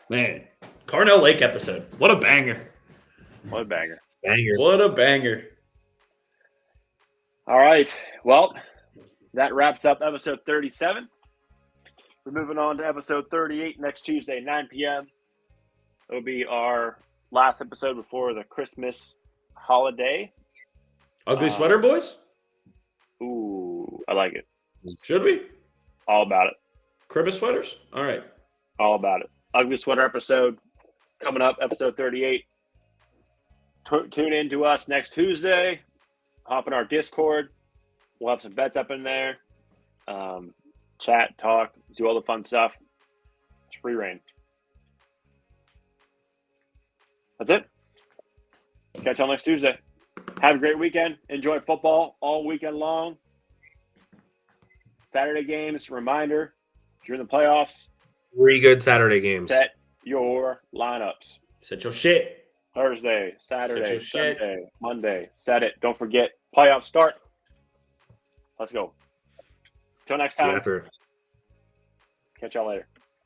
Man, Carnell Lake episode. What a banger. What a banger. What a banger. All right. Well, that wraps up episode 37. We're moving on to episode 38 next Tuesday, 9 p.m. It'll be our last episode before the Christmas holiday. Ugly sweater, boys? Ooh, I like it. Should we? All about it. Christmas sweaters? All right. All about it. Ugly sweater episode coming up, episode 38. Tune in to us next Tuesday. Hop in our Discord. We'll have some bets up in there. Chat, talk, do all the fun stuff. It's free reign. That's it. Catch y'all next Tuesday. Have a great weekend. Enjoy football all weekend long. Saturday games, reminder, if you're in the playoffs, 3 good Saturday games. Set your lineups. Set your shit. Thursday, Saturday, Sunday, Monday. Set it. Don't forget, playoffs start. Let's go. Till next time. Catch y'all later.